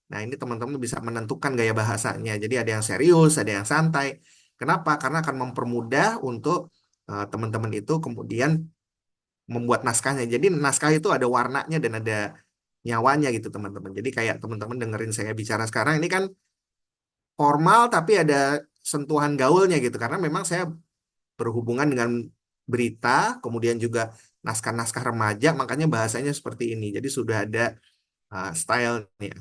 S7: Nah, ini teman-teman bisa menentukan gaya bahasanya. Jadi ada yang serius, ada yang santai. Kenapa? Karena akan mempermudah untuk teman-teman itu kemudian membuat naskahnya. Jadi naskah itu ada warnanya dan ada nyawanya gitu teman-teman. Jadi kayak teman-teman dengerin saya bicara sekarang ini kan formal tapi ada sentuhan gaulnya gitu. Karena memang saya berhubungan dengan berita, kemudian juga naskah-naskah remaja, makanya bahasanya seperti ini. Jadi sudah ada stylenya.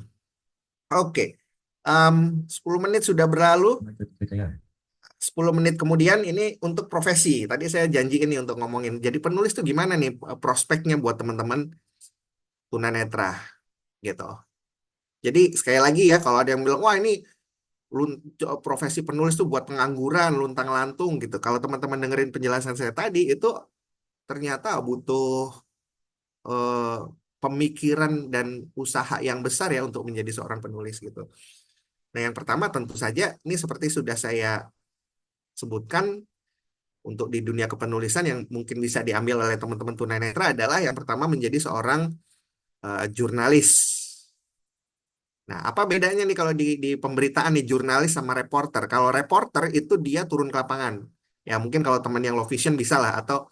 S7: Oke. 10 menit sudah berlalu. 10 menit kemudian ini untuk profesi. Tadi saya janji ini untuk ngomongin. Jadi penulis tuh gimana nih prospeknya buat teman-teman tunanetra gitu. Jadi sekali lagi ya, kalau ada yang bilang wah ini profesi penulis tuh buat pengangguran, luntang-lantung gitu. Kalau teman-teman dengerin penjelasan saya tadi itu ternyata butuh eh, pemikiran dan usaha yang besar ya untuk menjadi seorang penulis gitu. Nah, yang pertama tentu saja ini seperti sudah saya sebutkan, untuk di dunia kepenulisan yang mungkin bisa diambil oleh teman-teman tunanetra adalah yang pertama menjadi seorang jurnalis. Nah, apa bedanya nih kalau di pemberitaan nih jurnalis sama reporter? Kalau reporter itu dia turun ke lapangan. Ya mungkin kalau teman yang low vision bisa lah, atau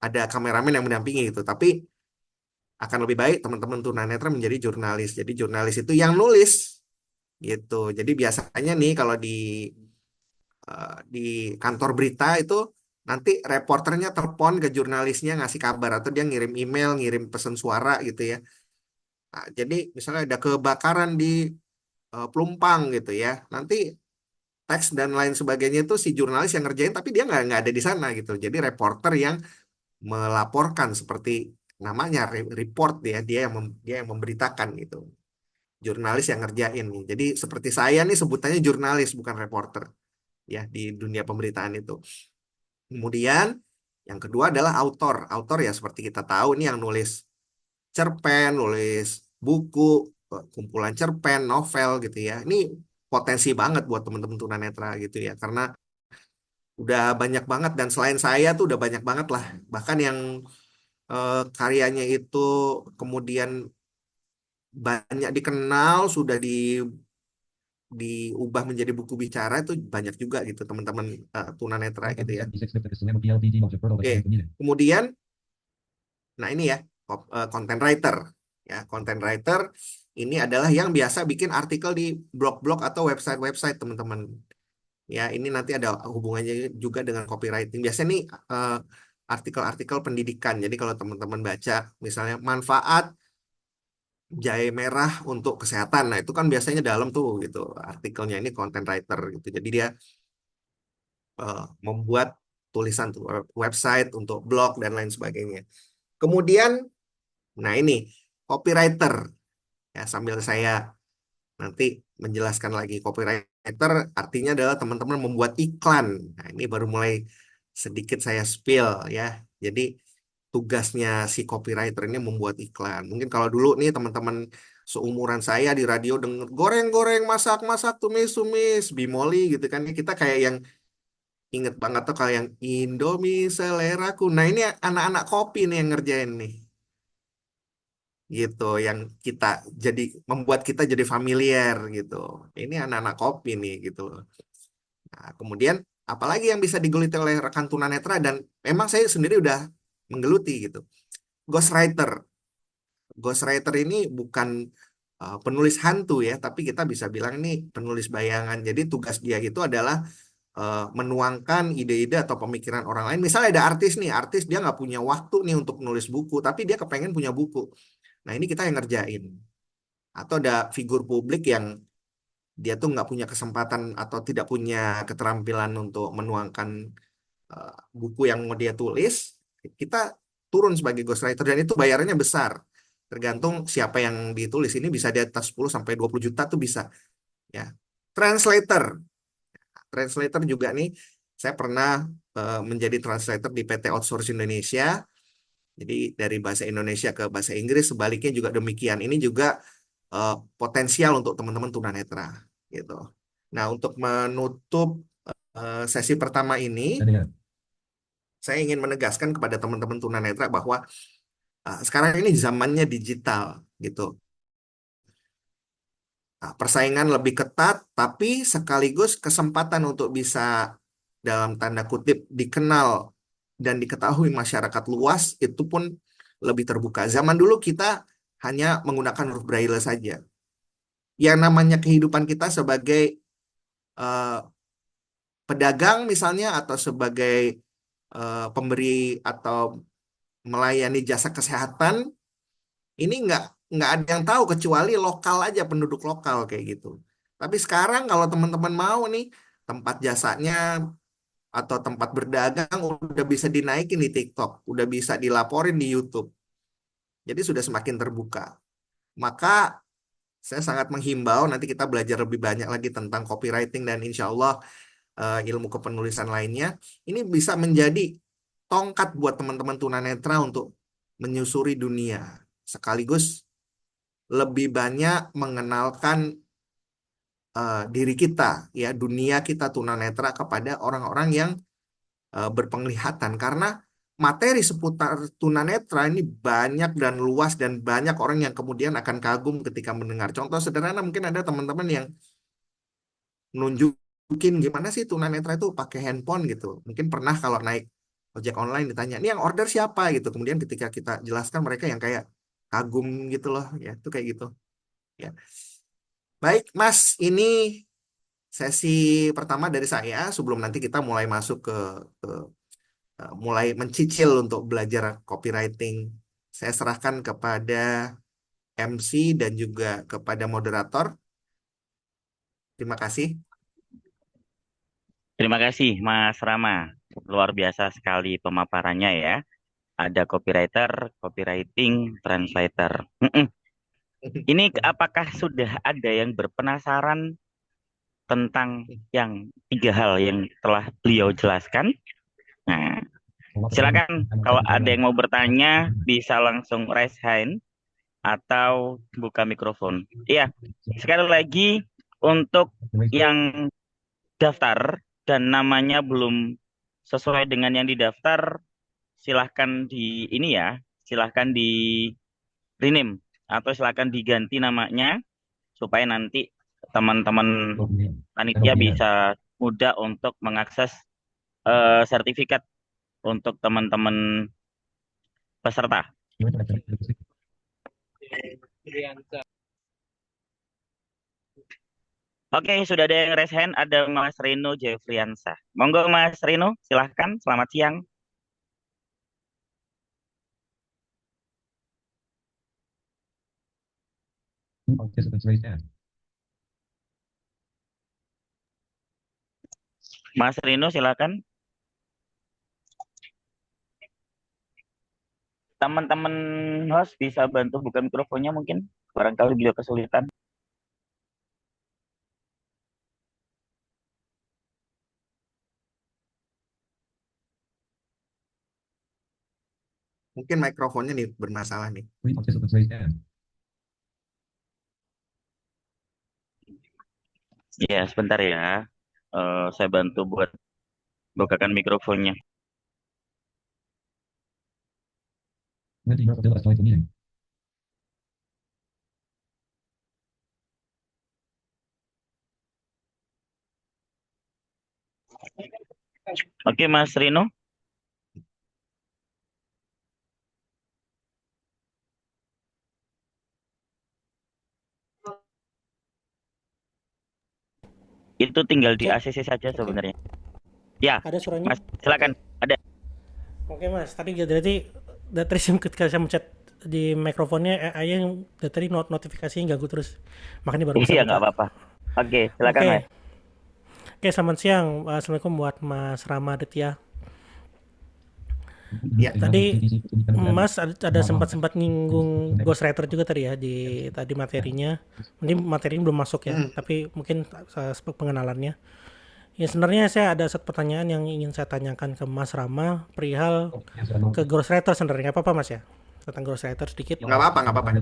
S7: ada kameramen yang mendampingi gitu. Tapi akan lebih baik teman-teman tunanetra menjadi jurnalis. Jadi jurnalis itu yang nulis gitu. Jadi biasanya nih kalau di kantor berita itu nanti reporternya telepon ke jurnalisnya ngasih kabar, atau dia ngirim email, ngirim pesan suara gitu ya. Nah, jadi misalnya ada kebakaran di Pelumpang gitu ya. Nanti teks dan lain sebagainya itu si jurnalis yang ngerjain, tapi dia nggak ada di sana gitu. Jadi reporter yang melaporkan, seperti namanya report, dia yang memberitakan gitu. Jurnalis yang ngerjain nih. Jadi seperti saya nih sebutannya jurnalis bukan reporter ya di dunia pemberitaan itu. Kemudian yang kedua adalah autor. Autor ya seperti kita tahu nih yang nulis cerpen, nulis buku, kumpulan cerpen, novel gitu ya. Ini potensi banget buat teman-teman tunanetra gitu ya. Karena udah banyak banget, dan selain saya tuh udah banyak banget lah. Bahkan yang karyanya itu kemudian banyak dikenal, sudah diubah menjadi buku bicara, itu banyak juga gitu teman-teman tunanetra gitu ya. Oke, kemudian nah ini ya content writer. Ya, content writer ini adalah yang biasa bikin artikel di blog-blog atau website-website teman-teman. Ya, ini nanti ada hubungannya juga dengan copywriting. Biasanya nih artikel-artikel pendidikan. Jadi kalau teman-teman baca misalnya manfaat jahe merah untuk kesehatan, nah itu kan biasanya dalam tuh gitu artikelnya, ini content writer gitu. Jadi dia membuat tulisan tuh, website untuk blog dan lain sebagainya. Kemudian, nah ini copywriter ya, sambil saya nanti menjelaskan lagi. Copywriter artinya adalah teman-teman membuat iklan. Nah, ini baru mulai sedikit saya spill ya. Jadi tugasnya si copywriter ini membuat iklan. Mungkin kalau dulu nih teman-teman seumuran saya di radio denger goreng-goreng, masak-masak, tumis-tumis, bimoli gitu kan. Kita kayak yang inget banget tuh kalau yang Indomie seleraku. Nah, ini anak-anak kopi nih yang ngerjain nih gitu, yang kita jadi membuat kita jadi familiar gitu. Ini anak-anak kopi nih gitu. Nah, kemudian apalagi yang bisa digeluti oleh rekan tunanetra, dan memang saya sendiri udah menggeluti gitu. Ghostwriter. Ghostwriter ini bukan penulis hantu ya, tapi kita bisa bilang ini penulis bayangan. Jadi tugas dia itu adalah menuangkan ide-ide atau pemikiran orang lain. Misalnya ada artis nih, artis dia nggak punya waktu nih untuk nulis buku, tapi dia kepengen punya buku. Nah, ini kita yang ngerjain. Atau ada figur publik yang dia tuh nggak punya kesempatan atau tidak punya keterampilan untuk menuangkan buku yang mau dia tulis, kita turun sebagai ghostwriter, dan itu bayarannya besar. Tergantung siapa yang ditulis, ini bisa di atas 10 sampai 20 juta tuh bisa. Ya. Translator. Translator juga nih, saya pernah menjadi translator di PT Outsource Indonesia. Jadi dari bahasa Indonesia ke bahasa Inggris, sebaliknya juga demikian. Ini juga potensial untuk teman-teman tunanetra gitu. Nah, untuk menutup sesi pertama ini, saya ingin menegaskan kepada teman-teman tunanetra bahwa sekarang ini zamannya digital gitu. Nah, persaingan lebih ketat, tapi sekaligus kesempatan untuk bisa dalam tanda kutip dikenal dan diketahui masyarakat luas itu pun lebih terbuka. Zaman dulu kita hanya menggunakan huruf braille saja. Yang namanya kehidupan kita sebagai pedagang misalnya, atau sebagai pemberi atau melayani jasa kesehatan, ini nggak ada yang tahu kecuali lokal aja, penduduk lokal kayak gitu. Tapi sekarang kalau teman-teman mau nih, tempat jasanya atau tempat berdagang udah bisa dinaikin di TikTok, udah bisa dilaporin di YouTube. Jadi sudah semakin terbuka. Maka saya sangat menghimbau nanti kita belajar lebih banyak lagi tentang copywriting dan insya Allah ilmu kepenulisan lainnya. Ini bisa menjadi tongkat buat teman-teman tunanetra untuk menyusuri dunia. Sekaligus lebih banyak mengenalkan diri kita, ya dunia kita tunanetra kepada orang-orang yang berpenglihatan. Karena materi seputar tunanetra ini banyak dan luas dan banyak orang yang kemudian akan kagum ketika mendengar. Contoh sederhana mungkin ada teman-teman yang nunjukin gimana sih tunanetra itu pakai handphone gitu. Mungkin pernah kalau naik ojek online ditanya, ini yang order siapa gitu. Kemudian ketika kita jelaskan mereka yang kayak kagum gitu loh, ya itu kayak gitu. Ya. Baik, Mas, ini sesi pertama dari saya sebelum nanti kita mulai masuk ke mulai mencicil untuk belajar copywriting. Saya serahkan kepada MC dan juga kepada moderator. Terima kasih.
S6: Terima kasih Mas Rama. Luar biasa sekali pemaparannya ya. Ada copywriter, copywriting, translator. Ini apakah sudah ada yang berpenasaran tentang yang 3 hal yang telah beliau jelaskan? Nah, silakan kalau ada yang mau bertanya bisa langsung raise hand atau buka mikrofon. Iya, sekali lagi untuk yang daftar dan namanya belum sesuai dengan yang didaftar, silahkan di ini ya, silahkan di rename atau silahkan diganti namanya supaya nanti teman-teman panitia bisa mudah untuk mengakses sertifikat untuk teman-teman peserta. Oke, sudah ada yang raise hand, ada Mas Rino Jeffriansah. Monggo Mas Rino, silahkan. Selamat siang. Mas Rino, silakan. Teman-teman host bisa bantu buka mikrofonnya mungkin. Barangkali beliau kesulitan.
S7: Mungkin mikrofonnya nih bermasalah nih.
S6: Ya, sebentar ya. Saya bantu buat bukakan mikrofonnya. Oke, Mas Rino. Itu tinggal di ACC saja sebenarnya. Ya,
S9: Ada suaranya?
S6: Mas, silakan. Ada.
S9: Oke Mas, tadi dari ketika saya mencet di mikrofonnya AI yang tadi notifikasinya ganggu terus. Makanya baru bisa
S6: Iya,
S9: buka.
S6: nggak apa-apa. Oke, silakan
S9: Oke.
S6: Mas.
S9: Oke, selamat siang. Assalamualaikum buat Mas Rama Aditya.
S7: Ya.
S9: Tadi Mas ada sempat nyinggung ghostwriter juga tadi ya di tadi materinya. Ini materinya belum masuk ya, tapi mungkin pengenalannya. Ya sebenarnya saya ada satu pertanyaan yang ingin saya tanyakan ke Mas Rama perihal ke ghostwriter sebenarnya apa Mas ya? Tentang ghostwriter sedikit.
S7: Nggak apa-apa.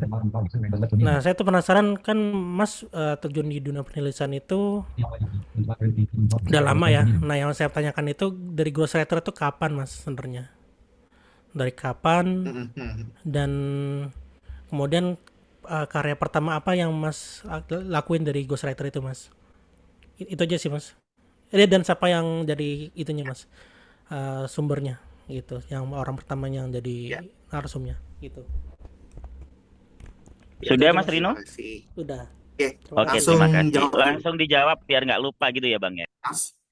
S9: Nah, saya tuh penasaran kan Mas terjun di dunia penulisan itu udah lama ya. Nah, yang saya tanyakan itu dari ghostwriter itu kapan Mas sebenarnya? Dari kapan dan kemudian karya pertama apa yang Mas lakuin dari ghostwriter itu Mas? Itu aja sih Mas. Dan siapa yang jadi itunya Mas? Sumbernya gitu, yang orang pertama yang jadi narsumnya gitu.
S6: Sudah Mas Rino?
S9: Sudah.
S6: Oke, terima kasih. Langsung dijawab biar nggak lupa gitu ya Bang ya.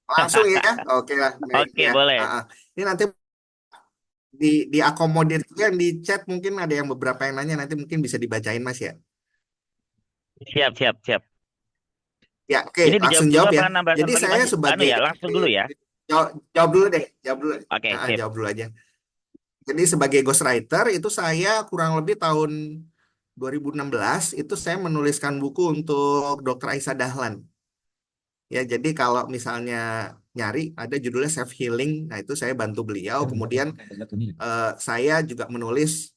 S7: Langsung ya. Oke lah.
S6: Oke, boleh.
S7: Ini nanti diakomodir juga yang di chat, mungkin ada yang beberapa yang nanya, nanti mungkin bisa dibacain Mas ya.
S6: Siap, siap, siap.
S7: Ya, oke,
S6: Ini dijawab
S7: langsung
S6: dulu
S7: jawab
S6: apa
S7: ya.
S6: nambahan
S7: Jadi
S6: lagi
S7: saya
S6: Mas? Anu
S7: sebagai
S6: ya, langsung dulu ya.
S7: jawab, jawab dulu deh, jawab dulu.
S6: Oke, sip.
S7: Jawab dulu aja. Jadi sebagai ghostwriter itu saya kurang lebih tahun 2016 itu saya menuliskan buku untuk Dr. Aisyah Dahlan. Ya, jadi kalau misalnya nyari ada judulnya Self Healing, nah itu saya bantu beliau. Kemudian saya juga menulis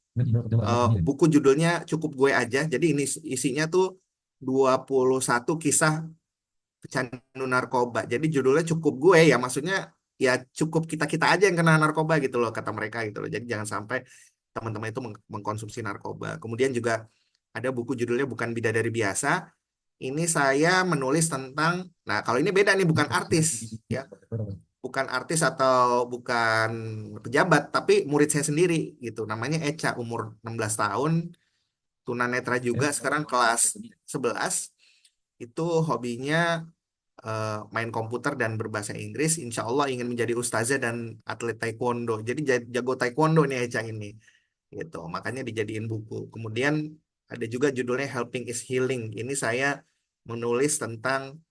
S7: buku judulnya Cukup Gue Aja. Jadi ini isinya tuh 21 kisah pecandu narkoba. Jadi judulnya Cukup Gue, ya maksudnya ya cukup kita-kita aja yang kena narkoba gitu loh, kata mereka gitu loh. Jadi jangan sampai teman-teman itu mengkonsumsi narkoba. Kemudian juga ada buku judulnya Bukan Bidadari Biasa. Ini saya menulis tentang, nah kalau ini beda nih, bukan artis ya, bukan artis atau bukan pejabat, tapi murid saya sendiri gitu. Namanya Echa, umur 16 tahun, tunanetra juga, sekarang kelas 11. Itu hobinya main komputer dan berbahasa Inggris. Insya Allah ingin menjadi ustazah dan atlet taekwondo. Jadi jago taekwondo nih Echa ini gitu. Makanya dijadiin buku. Kemudian ada juga judulnya Helping is Healing. Ini saya menulis tentang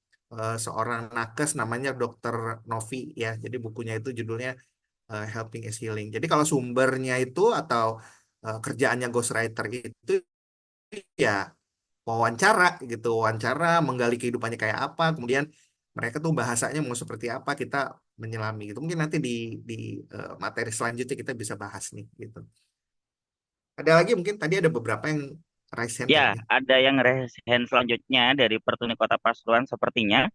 S7: seorang nakes namanya Dr. Novi ya. Jadi bukunya itu judulnya Helping is Healing. Jadi kalau sumbernya itu atau kerjaannya ghostwriter itu ya wawancara gitu, wawancara menggali kehidupannya kayak apa, kemudian mereka tuh bahasanya mau seperti apa, kita menyelami gitu. Mungkin nanti di materi selanjutnya kita bisa bahas nih gitu. Ada lagi mungkin tadi ada beberapa yang raise hand
S6: Ya,
S7: kayaknya.
S6: ada yang raise hand selanjutnya dari Pertuni Kota Pasuruan sepertinya.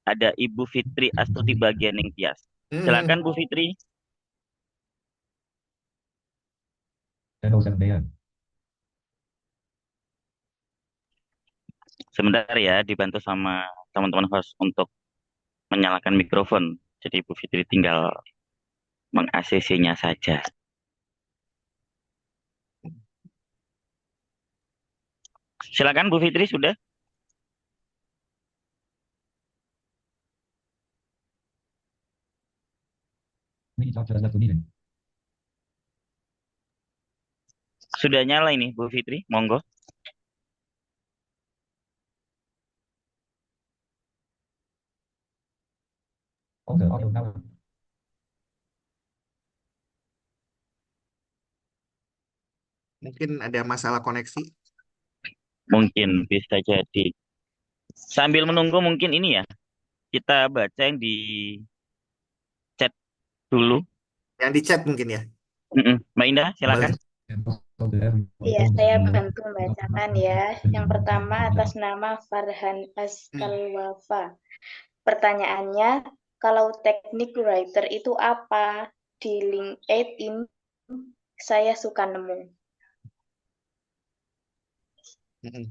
S6: Ada Ibu Fitri Astuti Bagianing Tias. Silakan Bu Fitri. Sebentar ya, dibantu sama teman-teman host untuk menyalakan mikrofon. Jadi Bu Fitri tinggal meng-ACC-nya saja. Silakan Bu Fitri, sudah? Sudah nyala ini Bu Fitri, monggo.
S7: Mungkin ada masalah koneksi.
S6: Mungkin bisa jadi. Sambil menunggu mungkin ini ya, kita baca yang di chat dulu.
S7: Yang di chat mungkin ya.
S6: Mbak Indah, silakan.
S10: Iya, saya bantu membacakan ya. Yang pertama atas nama Farhan Askalwafa. Pertanyaannya, kalau teknik writer itu apa? Di LinkedIn saya suka nemu.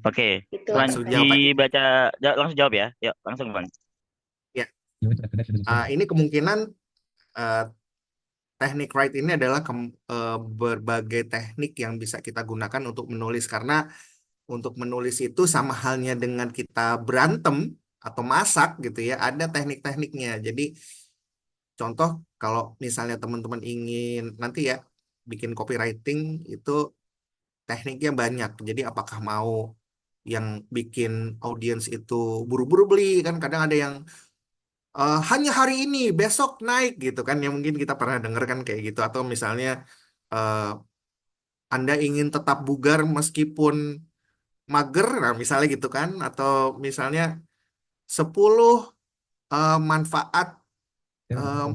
S6: Oke,
S10: Itu
S7: langsung jawab aja.
S6: dibaca, langsung jawab ya. Yuk, langsung Bang.
S7: Ya. Ini kemungkinan teknik write ini adalah berbagai teknik yang bisa kita gunakan untuk menulis, karena untuk menulis itu sama halnya dengan kita berantem atau masak gitu ya, ada teknik-tekniknya. Jadi contoh kalau misalnya teman-teman ingin nanti ya bikin copywriting itu tekniknya banyak. Jadi apakah mau yang bikin audiens itu buru-buru beli, kan kadang ada yang hanya hari ini, besok naik gitu kan, yang mungkin kita pernah dengar kan kayak gitu. Atau misalnya Anda ingin tetap bugar meskipun mager, nah misalnya gitu kan. Atau misalnya 10 manfaat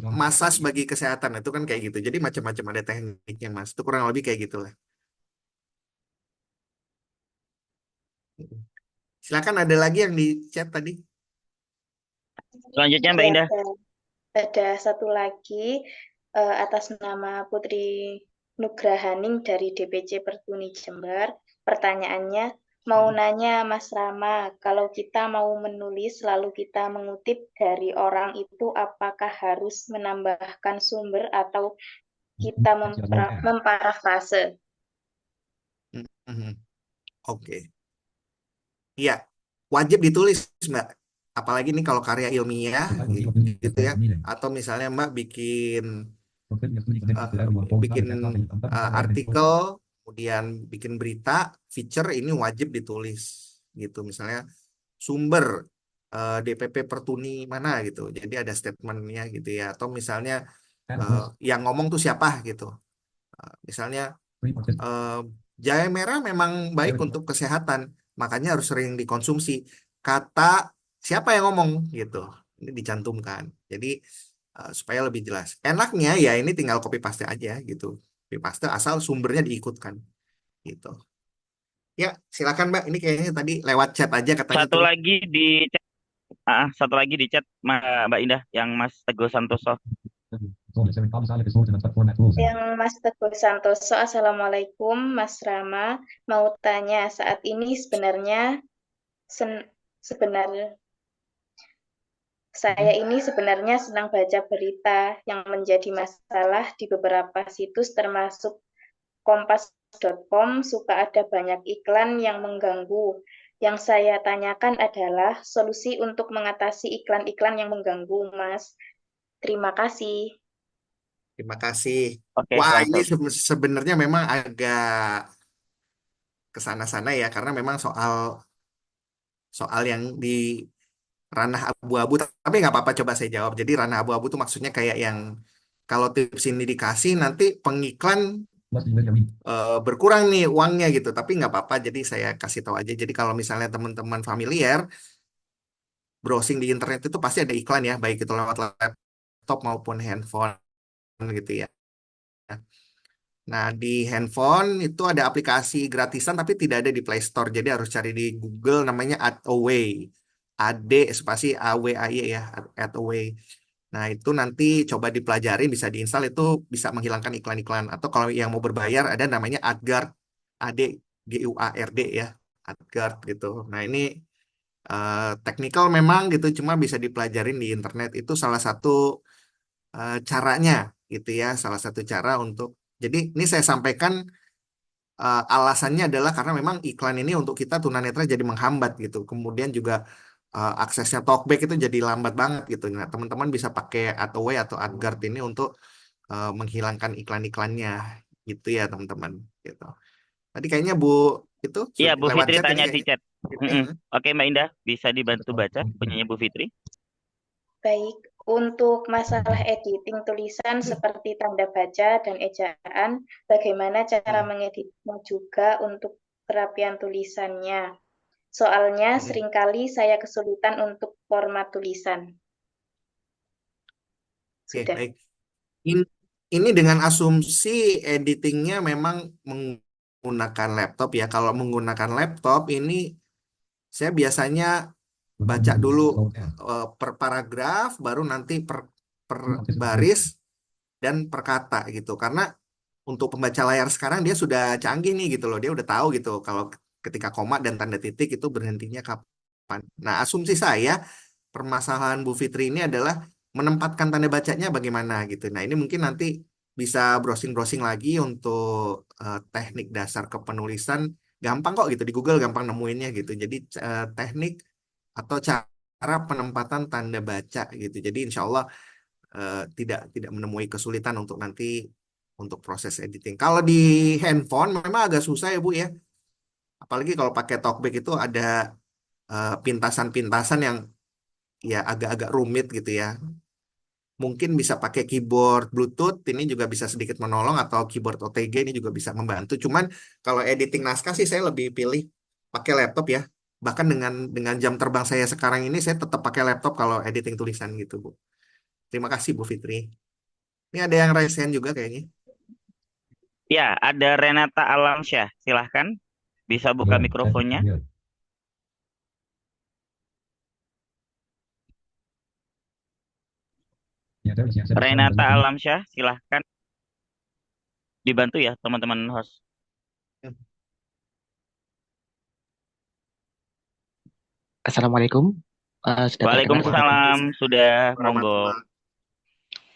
S7: massage bagi kesehatan, itu kan kayak gitu. Jadi macam-macam ada tekniknya Mas, itu kurang lebih kayak gitulah. Silakan, ada lagi yang di chat tadi.
S6: Selanjutnya Mbak
S10: Ya,
S6: Indah.
S10: ada satu lagi atas nama Putri Nugrahaning dari DPC Pertuni Jember. Pertanyaannya, mau nanya Mas Rama, kalau kita mau menulis lalu kita mengutip dari orang itu, apakah harus menambahkan sumber atau kita memparafrase?
S7: Oke. Iya, wajib ditulis Mbak. Apalagi nih kalau karya ilmiah gitu ya. Atau misalnya Mbak bikin bikin artikel, kemudian bikin berita, feature ini wajib ditulis gitu. Misalnya sumber DPP Pertuni mana gitu. Jadi ada statementnya gitu ya. Atau misalnya yang ngomong tuh siapa gitu. Misalnya jahe merah memang baik untuk kesehatan, makanya harus sering dikonsumsi. Kata siapa yang ngomong gitu. Ini dicantumkan. Jadi supaya lebih jelas. Enaknya ya ini tinggal copy paste aja gitu. Copy paste asal sumbernya diikutkan gitu. Ya, silakan Mbak. Ini kayaknya tadi lewat chat aja katanya
S6: Satu
S7: tuh.
S6: lagi di chat, satu lagi di chat Mbak Indah yang Mas Teguh Santoso.
S10: Yang Mas Teguh Santoso, Assalamualaikum Mas Rama. Mau tanya, saat ini sebenarnya saya ini sebenarnya senang baca berita yang menjadi masalah di beberapa situs termasuk kompas.com suka ada banyak iklan yang mengganggu. Yang saya tanyakan adalah solusi untuk mengatasi iklan-iklan yang mengganggu, Mas. Terima kasih.
S7: Terima kasih.
S6: Oke,
S7: Wah, ini
S6: langsung.
S7: sebenarnya memang agak kesana-sana ya, karena memang soal soal yang di ranah abu-abu, tapi nggak apa-apa, coba saya jawab. Jadi ranah abu-abu itu maksudnya kayak yang kalau tips ini dikasih nanti pengiklan berkurang nih uangnya gitu, tapi nggak apa-apa. Jadi saya kasih tahu aja. Jadi kalau misalnya teman-teman familiar browsing di internet itu pasti ada iklan ya, baik itu lewat laptop maupun handphone gitu ya. Nah, di handphone itu ada aplikasi gratisan tapi tidak ada di Play Store. Jadi harus cari di Google namanya AdAway. AD spasi AWAY ya, AdAway. Nah, itu nanti coba dipelajarin, bisa diinstal, itu bisa menghilangkan iklan-iklan. Atau kalau yang mau berbayar ada namanya AdGuard, AdGuard ya, AdGuard gitu. Nah, ini teknikal memang gitu, cuma bisa dipelajarin di internet. Itu salah satu caranya gitu ya, salah satu cara untuk. Jadi ini saya sampaikan alasannya adalah karena memang iklan ini untuk kita tunanetra jadi menghambat gitu. Kemudian juga aksesnya talkback itu jadi lambat banget gitu. Nah, teman-teman bisa pakai Adway atau AdGuard ini untuk menghilangkan iklan-iklannya gitu ya, teman-teman gitu. Tadi kayaknya Bu itu
S6: Iya, Bu
S7: lewat
S6: Fitri
S7: chat ini
S6: tanya di
S7: kayaknya.
S6: chat. Oke, Mbak Indah, bisa dibantu baca punyanya Bu Fitri?
S10: Baik, untuk masalah editing tulisan seperti tanda baca dan ejaan, bagaimana cara mengeditnya juga untuk kerapian tulisannya? Soalnya seringkali saya kesulitan untuk format tulisan.
S7: Oke,
S10: Sudah.
S7: baik. In- Ini dengan asumsi editingnya memang menggunakan laptop ya. Kalau menggunakan laptop ini saya biasanya baca dulu per paragraf, baru nanti per baris dan per kata gitu. Karena untuk pembaca layar sekarang dia sudah canggih nih gitu loh. Dia udah tahu gitu kalau ketika koma dan tanda titik itu berhentinya kapan. Nah, asumsi saya permasalahan Bu Fitri ini adalah menempatkan tanda bacanya bagaimana gitu. Nah, ini mungkin nanti bisa browsing-browsing lagi untuk teknik dasar kepenulisan. Gampang kok gitu di Google, gampang nemuinnya gitu. Jadi teknik atau cara penempatan tanda baca gitu. Jadi insya Allah tidak menemui kesulitan untuk nanti untuk proses editing. Kalau di handphone memang agak susah ya Bu ya. Apalagi kalau pakai TalkBack itu ada pintasan-pintasan yang ya agak-agak rumit gitu ya. Mungkin bisa pakai keyboard Bluetooth, ini juga bisa sedikit menolong, atau keyboard OTG ini juga bisa membantu. Cuman kalau editing naskah sih saya lebih pilih pakai laptop ya. Bahkan dengan jam terbang saya sekarang ini saya tetap pakai laptop kalau editing tulisan gitu, Bu. Terima kasih Bu Fitri. Ini ada yang raise hand juga kayaknya.
S6: Ya, ada Renata Alamsyah. Silahkan, bisa buka mikrofonnya. Renata Alamsyah, silahkan. Dibantu ya, teman-teman host.
S11: Assalamualaikum. Sudah terdengar suara saya?
S6: Waalaikumsalam, sudah monggo.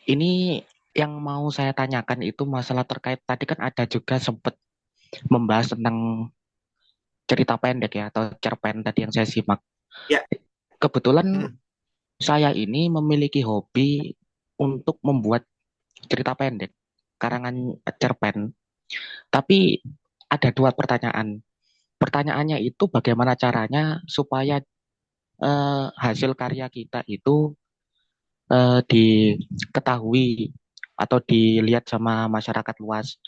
S11: Ini yang mau saya tanyakan itu masalah terkait tadi kan ada juga sempat membahas tentang cerita pendek ya atau cerpen tadi yang saya simak.
S7: Ya.
S11: Kebetulan saya ini memiliki hobi untuk membuat cerita pendek, karangan cerpen. Tapi ada dua pertanyaan. Pertanyaannya itu bagaimana caranya supaya hasil karya kita itu diketahui atau dilihat sama masyarakat luas.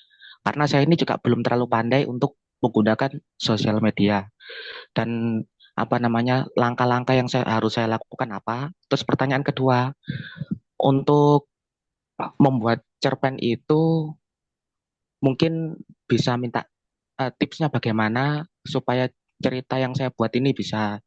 S11: Karena saya ini juga belum terlalu pandai untuk menggunakan sosial media dan apa namanya langkah-langkah yang harus saya lakukan apa. Terus pertanyaan kedua, untuk membuat cerpen itu mungkin bisa minta tipsnya bagaimana supaya cerita yang saya buat ini bisa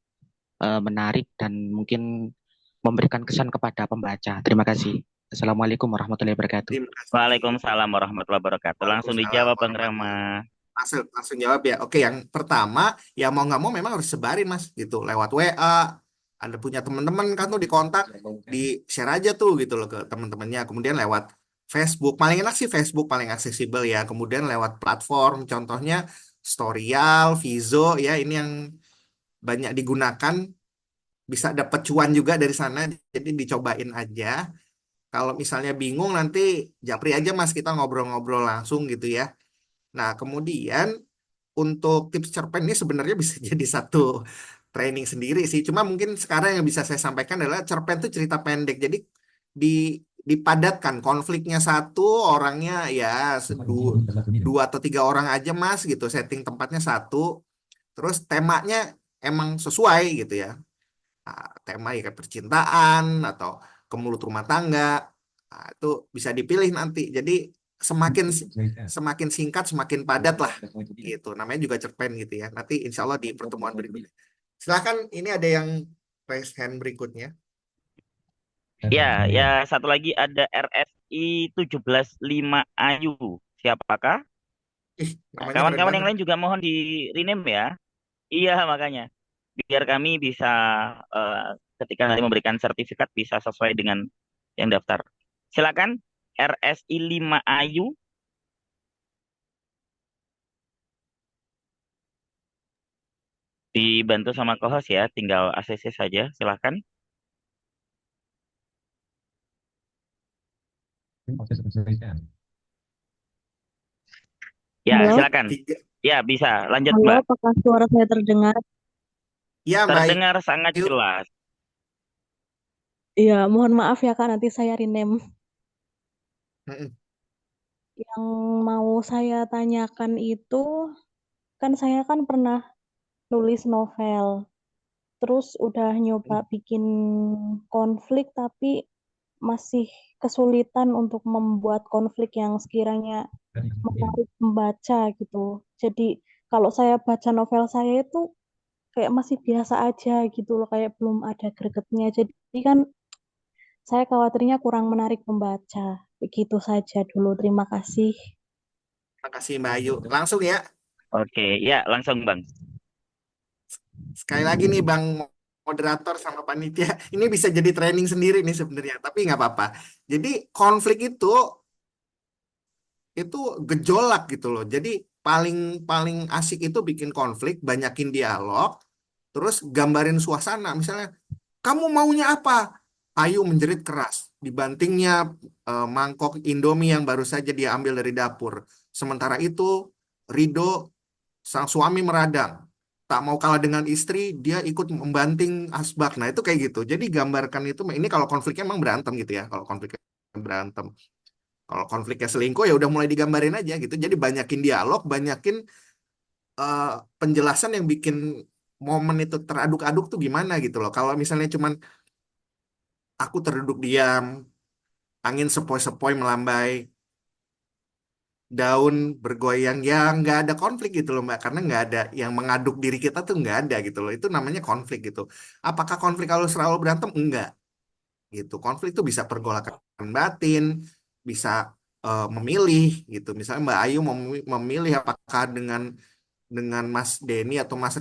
S11: menarik dan mungkin memberikan kesan kepada pembaca. Terima kasih. Assalamualaikum warahmatullahi wabarakatuh.
S7: Terima kasih.
S6: Waalaikumsalam warahmatullahi wabarakatuh. Langsung
S7: Waalaikumsalam
S6: dijawab Bang
S7: warahmatullahi.
S6: Rama.
S7: Langsung jawab ya. Oke, yang pertama ya mau nggak mau memang harus sebarin Mas gitu lewat WA. Anda punya teman-teman kan tuh di kontak, di share aja tuh gitu loh ke teman-temannya. Kemudian lewat Facebook, paling enak sih Facebook paling aksesibel ya. Kemudian lewat platform, contohnya Storyal, Vizo ya ini yang banyak digunakan, bisa dapat cuan juga dari sana. Jadi dicobain aja. Kalau misalnya bingung nanti japri aja Mas, kita ngobrol-ngobrol langsung gitu ya. Nah, kemudian untuk tips cerpen ini sebenarnya bisa jadi satu training sendiri sih. Cuma mungkin sekarang yang bisa saya sampaikan adalah cerpen itu cerita pendek. Jadi di dipadatkan konfliknya satu orangnya ya dua atau tiga orang aja Mas gitu. Setting tempatnya satu. Terus temanya emang sesuai gitu ya. Nah, tema ya kayak percintaan atau kemulut rumah tangga. Nah, itu bisa dipilih nanti. Jadi semakin semakin singkat semakin padat lah gitu. Namanya juga cerpen gitu ya. Nanti insya Allah di pertemuan berikutnya. Silakan, ini ada yang raise hand berikutnya.
S6: Ya, ya satu lagi ada RSI 175 Ayu. Siapakah?
S7: Ih,
S6: Nah,
S7: namanya keren
S6: kawan-kawan yang
S7: banget.
S6: lain juga mohon di rename ya. Iya, makanya biar kami bisa eh, ketika nanti memberikan sertifikat bisa sesuai dengan yang daftar. Silakan RSI 5 Ayu. Dibantu sama co-host ya, tinggal ACC saja, silakan. Ya,
S12: Halo,
S6: silakan.
S7: Tiga.
S6: Ya, bisa. Lanjut,
S12: halo,
S6: Mbak.
S12: apakah suara saya terdengar?
S7: Ya, Mbak
S6: Terdengar sangat
S7: Ayu.
S6: jelas.
S12: Iya, mohon maaf ya Kak, nanti saya rename.
S7: Mm-mm.
S12: Yang mau saya tanyakan itu, kan saya kan pernah nulis novel, terus udah nyoba bikin konflik, tapi masih kesulitan untuk membuat konflik yang sekiranya menarik pembaca gitu. Jadi kalau saya baca novel saya itu kayak masih biasa aja gitu loh, kayak belum ada gregetnya. Jadi kan saya khawatirnya kurang menarik pembaca. Begitu saja dulu. Terima kasih.
S7: Makasih Mbak Ayu. Langsung ya.
S6: Oke, ya langsung Bang.
S7: Sekali lagi nih Bang moderator sama panitia, ini bisa jadi training sendiri nih sebenarnya, tapi nggak apa-apa. Jadi konflik itu gejolak gitu loh. Jadi paling paling asik itu bikin konflik, banyakin dialog, terus gambarin suasana. Misalnya, kamu maunya apa? Ayu menjerit keras. Dibantingnya mangkok Indomie yang baru saja dia ambil dari dapur. Sementara itu, Rido, sang suami meradang. Tak mau kalah dengan istri, dia ikut membanting asbak. Nah, itu kayak gitu. Jadi gambarkan itu, ini kalau konfliknya emang berantem gitu ya. Kalau konfliknya berantem. Kalau konfliknya selingkuh ya udah mulai digambarin aja gitu. Jadi banyakin dialog, banyakin eh, penjelasan yang bikin momen itu teraduk-aduk tuh gimana gitu loh. Kalau misalnya cuman aku terduduk diam, angin sepoi-sepoi melambai, daun bergoyang, ya nggak ada konflik gitu loh Mbak. Karena nggak ada yang mengaduk diri kita tuh nggak ada gitu loh. Itu namanya konflik gitu. Apakah konflik kalau selalu berantem? Enggak gitu. Konflik itu bisa pergolakan batin, bisa memilih gitu. Misalnya Mbak Ayu memilih apakah dengan Mas Denny atau Mas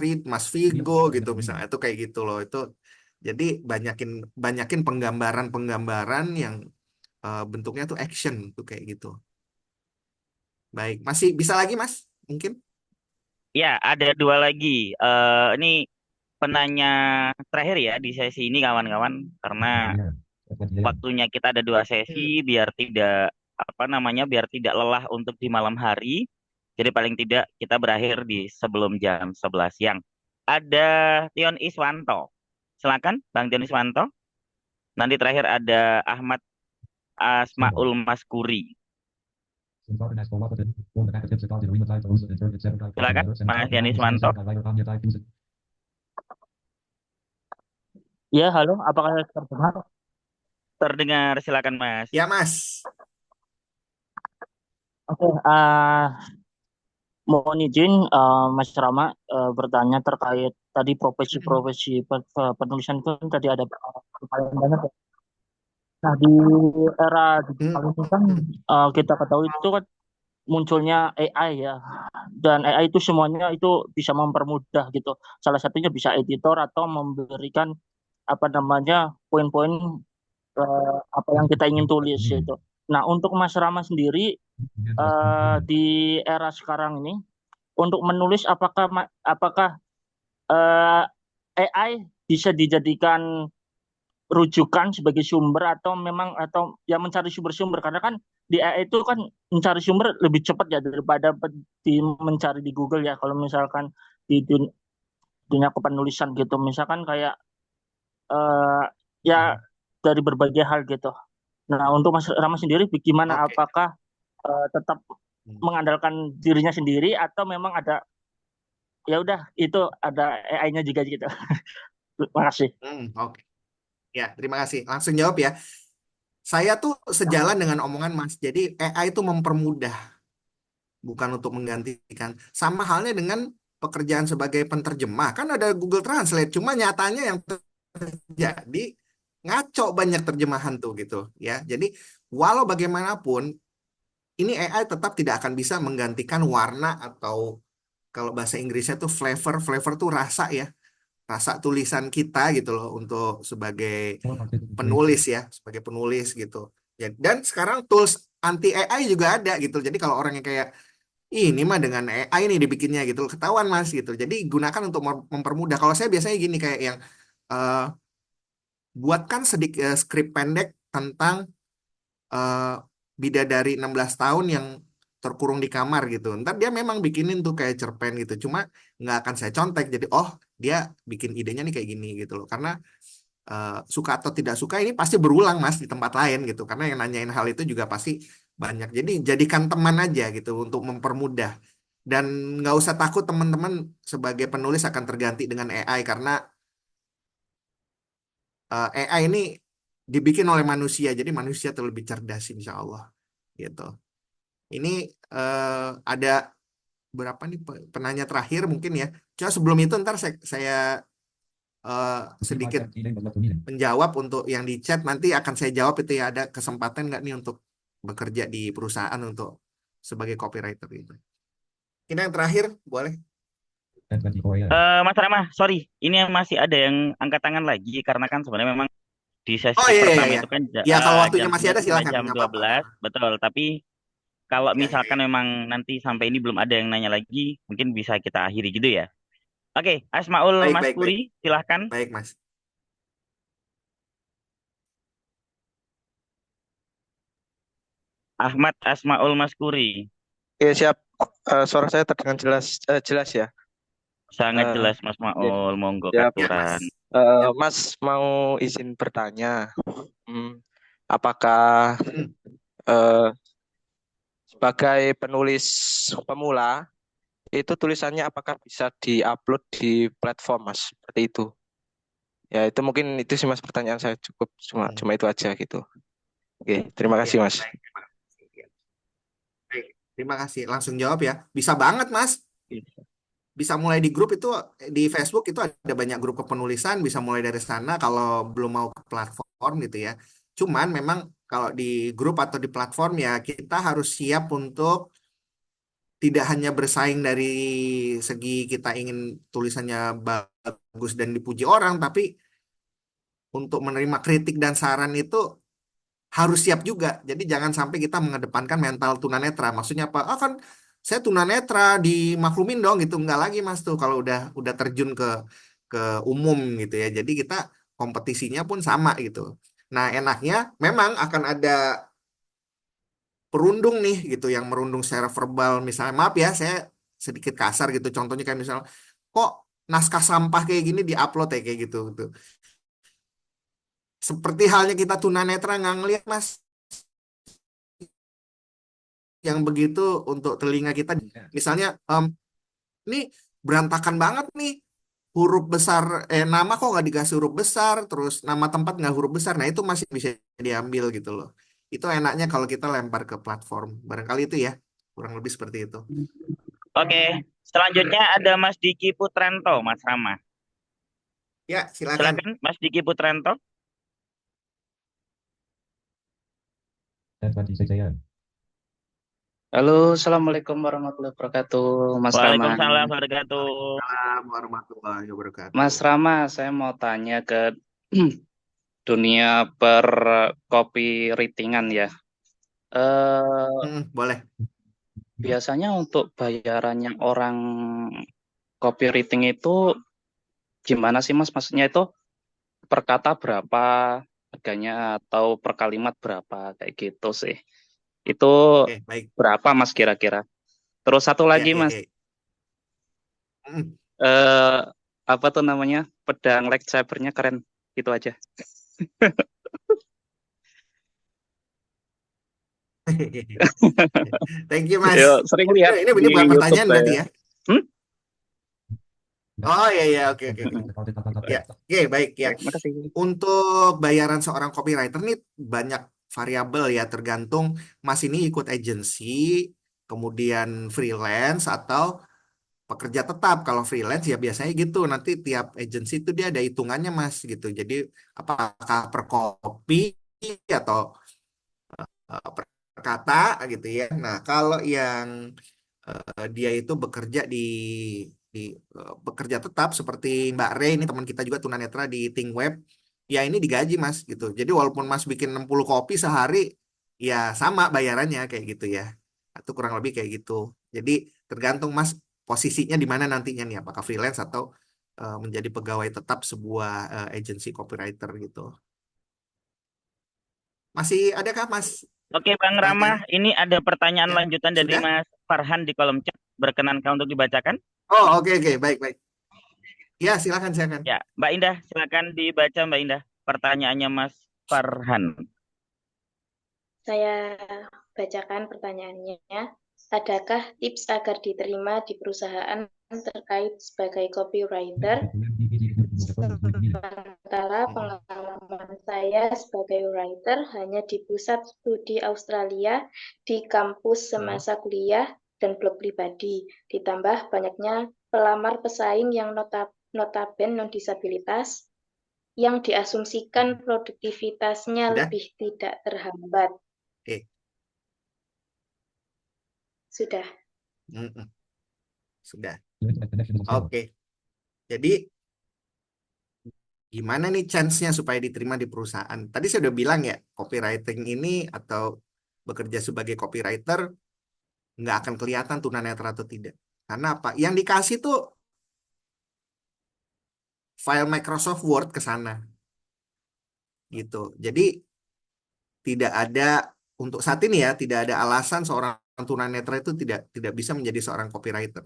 S7: Vigo gitu misalnya itu kayak gitu loh itu jadi banyakin banyakin penggambaran-penggambaran yang bentuknya tuh action tuh kayak gitu. Baik, masih bisa lagi Mas? Mungkin?
S6: Ya, ada dua lagi. Ini penanya terakhir ya di sesi ini kawan-kawan, karena waktunya kita ada dua sesi biar tidak apa namanya biar tidak lelah untuk di malam hari. Jadi paling tidak kita berakhir di sebelum jam 11 siang. Ada Tion Iswanto. Silakan Bang Tion Iswanto. Nanti terakhir ada Ahmad Asmaul Maskuri. Silakan Mas Tion Iswanto.
S13: Ya, halo, apakah terdengar?
S6: Terdengar, silakan Mas.
S7: Ya, Mas.
S13: Oke, mohon izin Mas Rama bertanya terkait tadi profesi-profesi penulisan itu kan tadi ada lumayan banyak ya. Nah, di era digital itu kan kita ketahui itu kan munculnya AI ya. Dan AI itu semuanya itu bisa mempermudah gitu. Salah satunya bisa editor atau memberikan apa namanya poin-poin apa yang kita ingin tulis gitu. Nah, untuk Mas Rama sendiri di era sekarang ini untuk menulis apakah AI bisa dijadikan rujukan sebagai sumber atau memang atau ya mencari sumber-sumber karena kan di AI itu kan mencari sumber lebih cepat ya daripada mencari di Google ya kalau misalkan di dunia kepenulisan gitu misalkan kayak ya dari berbagai hal gitu. Nah untuk Mas Rama sendiri bagaimana apakah tetap mengandalkan dirinya sendiri atau memang ada ya udah itu ada AI-nya juga gitu. Terima kasih.
S7: Oke. Ya, terima kasih. Langsung jawab ya. Saya tuh sejalan dengan omongan Mas. Jadi AI itu mempermudah, bukan untuk menggantikan. Sama halnya dengan pekerjaan sebagai penterjemah. Kan ada Google Translate, cuma nyatanya yang terjadi ngaco banyak terjemahan tuh gitu ya. Jadi walau bagaimanapun ini AI tetap tidak akan bisa menggantikan warna atau kalau bahasa Inggrisnya tuh flavor. Flavor tuh rasa ya. Rasa tulisan kita gitu loh untuk sebagai penulis ya, sebagai penulis gitu. Ya, dan sekarang tools anti AI juga ada gitu. Jadi kalau orang yang kayak ini mah dengan AI nih dibikinnya gitu, ketahuan Mas gitu. Jadi gunakan untuk mempermudah. Kalau saya biasanya gini kayak yang buatkan sedikit skrip pendek tentang bidadari 16 tahun yang terkurung di kamar gitu. Ntar dia memang bikinin tuh kayak cerpen gitu. Cuma nggak akan saya contek. Jadi dia bikin idenya nih kayak gini gitu loh. Karena suka atau tidak suka ini pasti berulang Mas di tempat lain gitu. Karena yang nanyain hal itu juga pasti banyak. Jadi jadikan teman aja gitu untuk mempermudah. Dan nggak usah takut teman-teman sebagai penulis akan terganti dengan AI. Karena AI ini dibikin oleh manusia. Jadi manusia terlebih cerdas insya Allah. Gitu. Ini ada berapa nih penanya terakhir mungkin ya. Cuma sebelum itu ntar saya sedikit menjawab untuk yang di chat. Nanti akan saya jawab itu ya, ada kesempatan nggak nih untuk bekerja di perusahaan untuk sebagai copywriter gitu. Ini yang terakhir boleh.
S6: Mas Rama, sorry, ini yang masih ada yang angkat tangan lagi karena kan sebenarnya memang di sesi
S7: Iya,
S6: pertama
S7: iya.
S6: itu kan
S7: Ya kalau waktunya
S6: jam
S7: masih
S6: 9
S7: ada
S6: sampai
S7: silakan,
S6: jam
S7: nggak
S6: 12,
S7: apa-apa.
S6: betul. Tapi kalau
S7: Ya, ya,
S6: misalkan
S7: ya.
S6: memang nanti sampai ini belum ada yang nanya lagi, mungkin bisa kita akhiri gitu ya. Oke, Asmaul
S7: Baik, baik, baik.
S6: Maskuri, silahkan.
S7: Baik, Mas.
S6: Ahmad Asmaul Maskuri.
S14: Iya siap. Suara saya terdengar jelas ya.
S6: Sangat
S14: Eh,
S6: jelas Mas Maul, monggo
S14: ya,
S6: katuran.
S14: Mas mau izin bertanya, apakah sebagai penulis pemula itu tulisannya apakah bisa diupload di platform Mas seperti itu? Ya itu mungkin itu sih Mas pertanyaan saya cukup cuma itu aja gitu. Oke, terima kasih Mas.
S7: Baik, terima kasih. Langsung jawab ya. Bisa banget Mas. Bisa mulai di grup itu di Facebook itu ada banyak grup kepenulisan, bisa mulai dari sana kalau belum mau ke platform gitu ya. Cuman memang kalau di grup atau di platform ya kita harus siap untuk tidak hanya bersaing dari segi kita ingin tulisannya bagus dan dipuji orang, tapi untuk menerima kritik dan saran itu harus siap juga. Jadi jangan sampai kita mengedepankan mental tunanetra. Maksudnya apa? Kan saya tunanetra dimaklumin dong gitu. Enggak lagi Mas tuh kalau udah terjun ke umum gitu ya. Jadi kita kompetisinya pun sama gitu. Nah, enaknya memang akan ada perundung nih gitu, yang merundung secara verbal, misalnya maaf ya saya sedikit kasar gitu, contohnya kayak misalnya kok naskah sampah kayak gini diupload ya kayak gitu gitu. Seperti halnya kita tunanetra nggak ngeliat mas yang begitu untuk telinga kita, misalnya ini berantakan banget nih, huruf besar nama kok nggak dikasih huruf besar, terus nama tempat nggak huruf besar, nah itu masih bisa diambil gitu loh. Itu enaknya kalau kita lempar ke platform, barangkali itu ya, kurang lebih seperti itu.
S6: Oke, selanjutnya ada Mas Diki Putranto, Mas Rama.
S7: Ya, silakan.
S6: Silakan Mas Diki Putranto.
S15: Halo, Assalamualaikum warahmatullahi wabarakatuh, Mas Rama.
S6: Waalaikumsalam wabarakatuh.
S7: Waalaikumsalam warahmatullahi wabarakatuh.
S15: Mas Rama, saya mau tanya ke dunia per copywritingan ya.
S7: Boleh.
S15: Biasanya untuk bayarannya orang copywriting itu gimana sih Mas? Maksudnya itu per kata berapa harganya atau per kalimat berapa kayak gitu sih. Itu
S7: Oke, baik.
S15: berapa Mas kira-kira? Terus satu
S7: Ya,
S15: lagi
S7: ya,
S15: Mas,
S7: ya.
S15: apa tuh namanya? Pedang lightsabernya keren. Gitu aja.
S7: Thank you Mas.
S15: Yo, sering lihat
S7: Ini
S15: di
S7: bukan
S15: YouTube
S7: pertanyaan berarti
S15: saya.
S7: ya? Oh iya iya, oke oke oke. Ya, oke baik ya.
S15: Makasih.
S7: Untuk bayaran seorang copywriter nih banyak variabel ya, tergantung Mas ini ikut agensi, kemudian freelance atau pekerja tetap. Kalau freelance ya biasanya gitu, nanti tiap agensi itu dia ada hitungannya Mas gitu. Jadi apakah per copy atau per kata gitu ya. Nah, kalau yang dia itu bekerja bekerja tetap seperti Mbak Rey ini teman kita juga tunanetra di Think Web, ya ini digaji Mas gitu. Jadi walaupun Mas bikin 60 kopi sehari, ya sama bayarannya kayak gitu ya. Itu kurang lebih kayak gitu. Jadi tergantung Mas posisinya di mana nantinya nih, apakah freelance atau menjadi pegawai tetap sebuah agensi copywriter gitu. Masih adakah Mas?
S6: Oke Bang Rama, ini ada pertanyaan lanjutan dari
S7: Sudah?
S6: Mas Farhan di kolom chat. Berkenankah untuk dibacakan?
S7: Oh oke oke, baik baik. Ya silakan silakan.
S6: Ya, Mbak Indah, silakan dibaca Mbak Indah. Pertanyaannya Mas Farhan.
S10: Saya bacakan pertanyaannya. Adakah tips agar diterima di perusahaan terkait sebagai copywriter? Sementara pengalaman saya sebagai writer hanya di pusat studi Australia, di kampus semasa kuliah, dan blog pribadi. Ditambah banyaknya pelamar pesaing yang notabene non-disabilitas, yang diasumsikan produktivitasnya lebih tidak terhambat.
S7: Oke.
S10: Sudah.
S7: Sudah. Oke. Jadi gimana nih chance-nya supaya diterima di perusahaan? Tadi saya udah bilang ya, copywriting ini atau bekerja sebagai copywriter nggak akan kelihatan tunanetra atau tidak. Karena apa? Yang dikasih tuh file Microsoft Word ke sana. Gitu. Jadi tidak ada, untuk saat ini ya, tidak ada alasan seorang tunanetra itu tidak bisa menjadi seorang copywriter.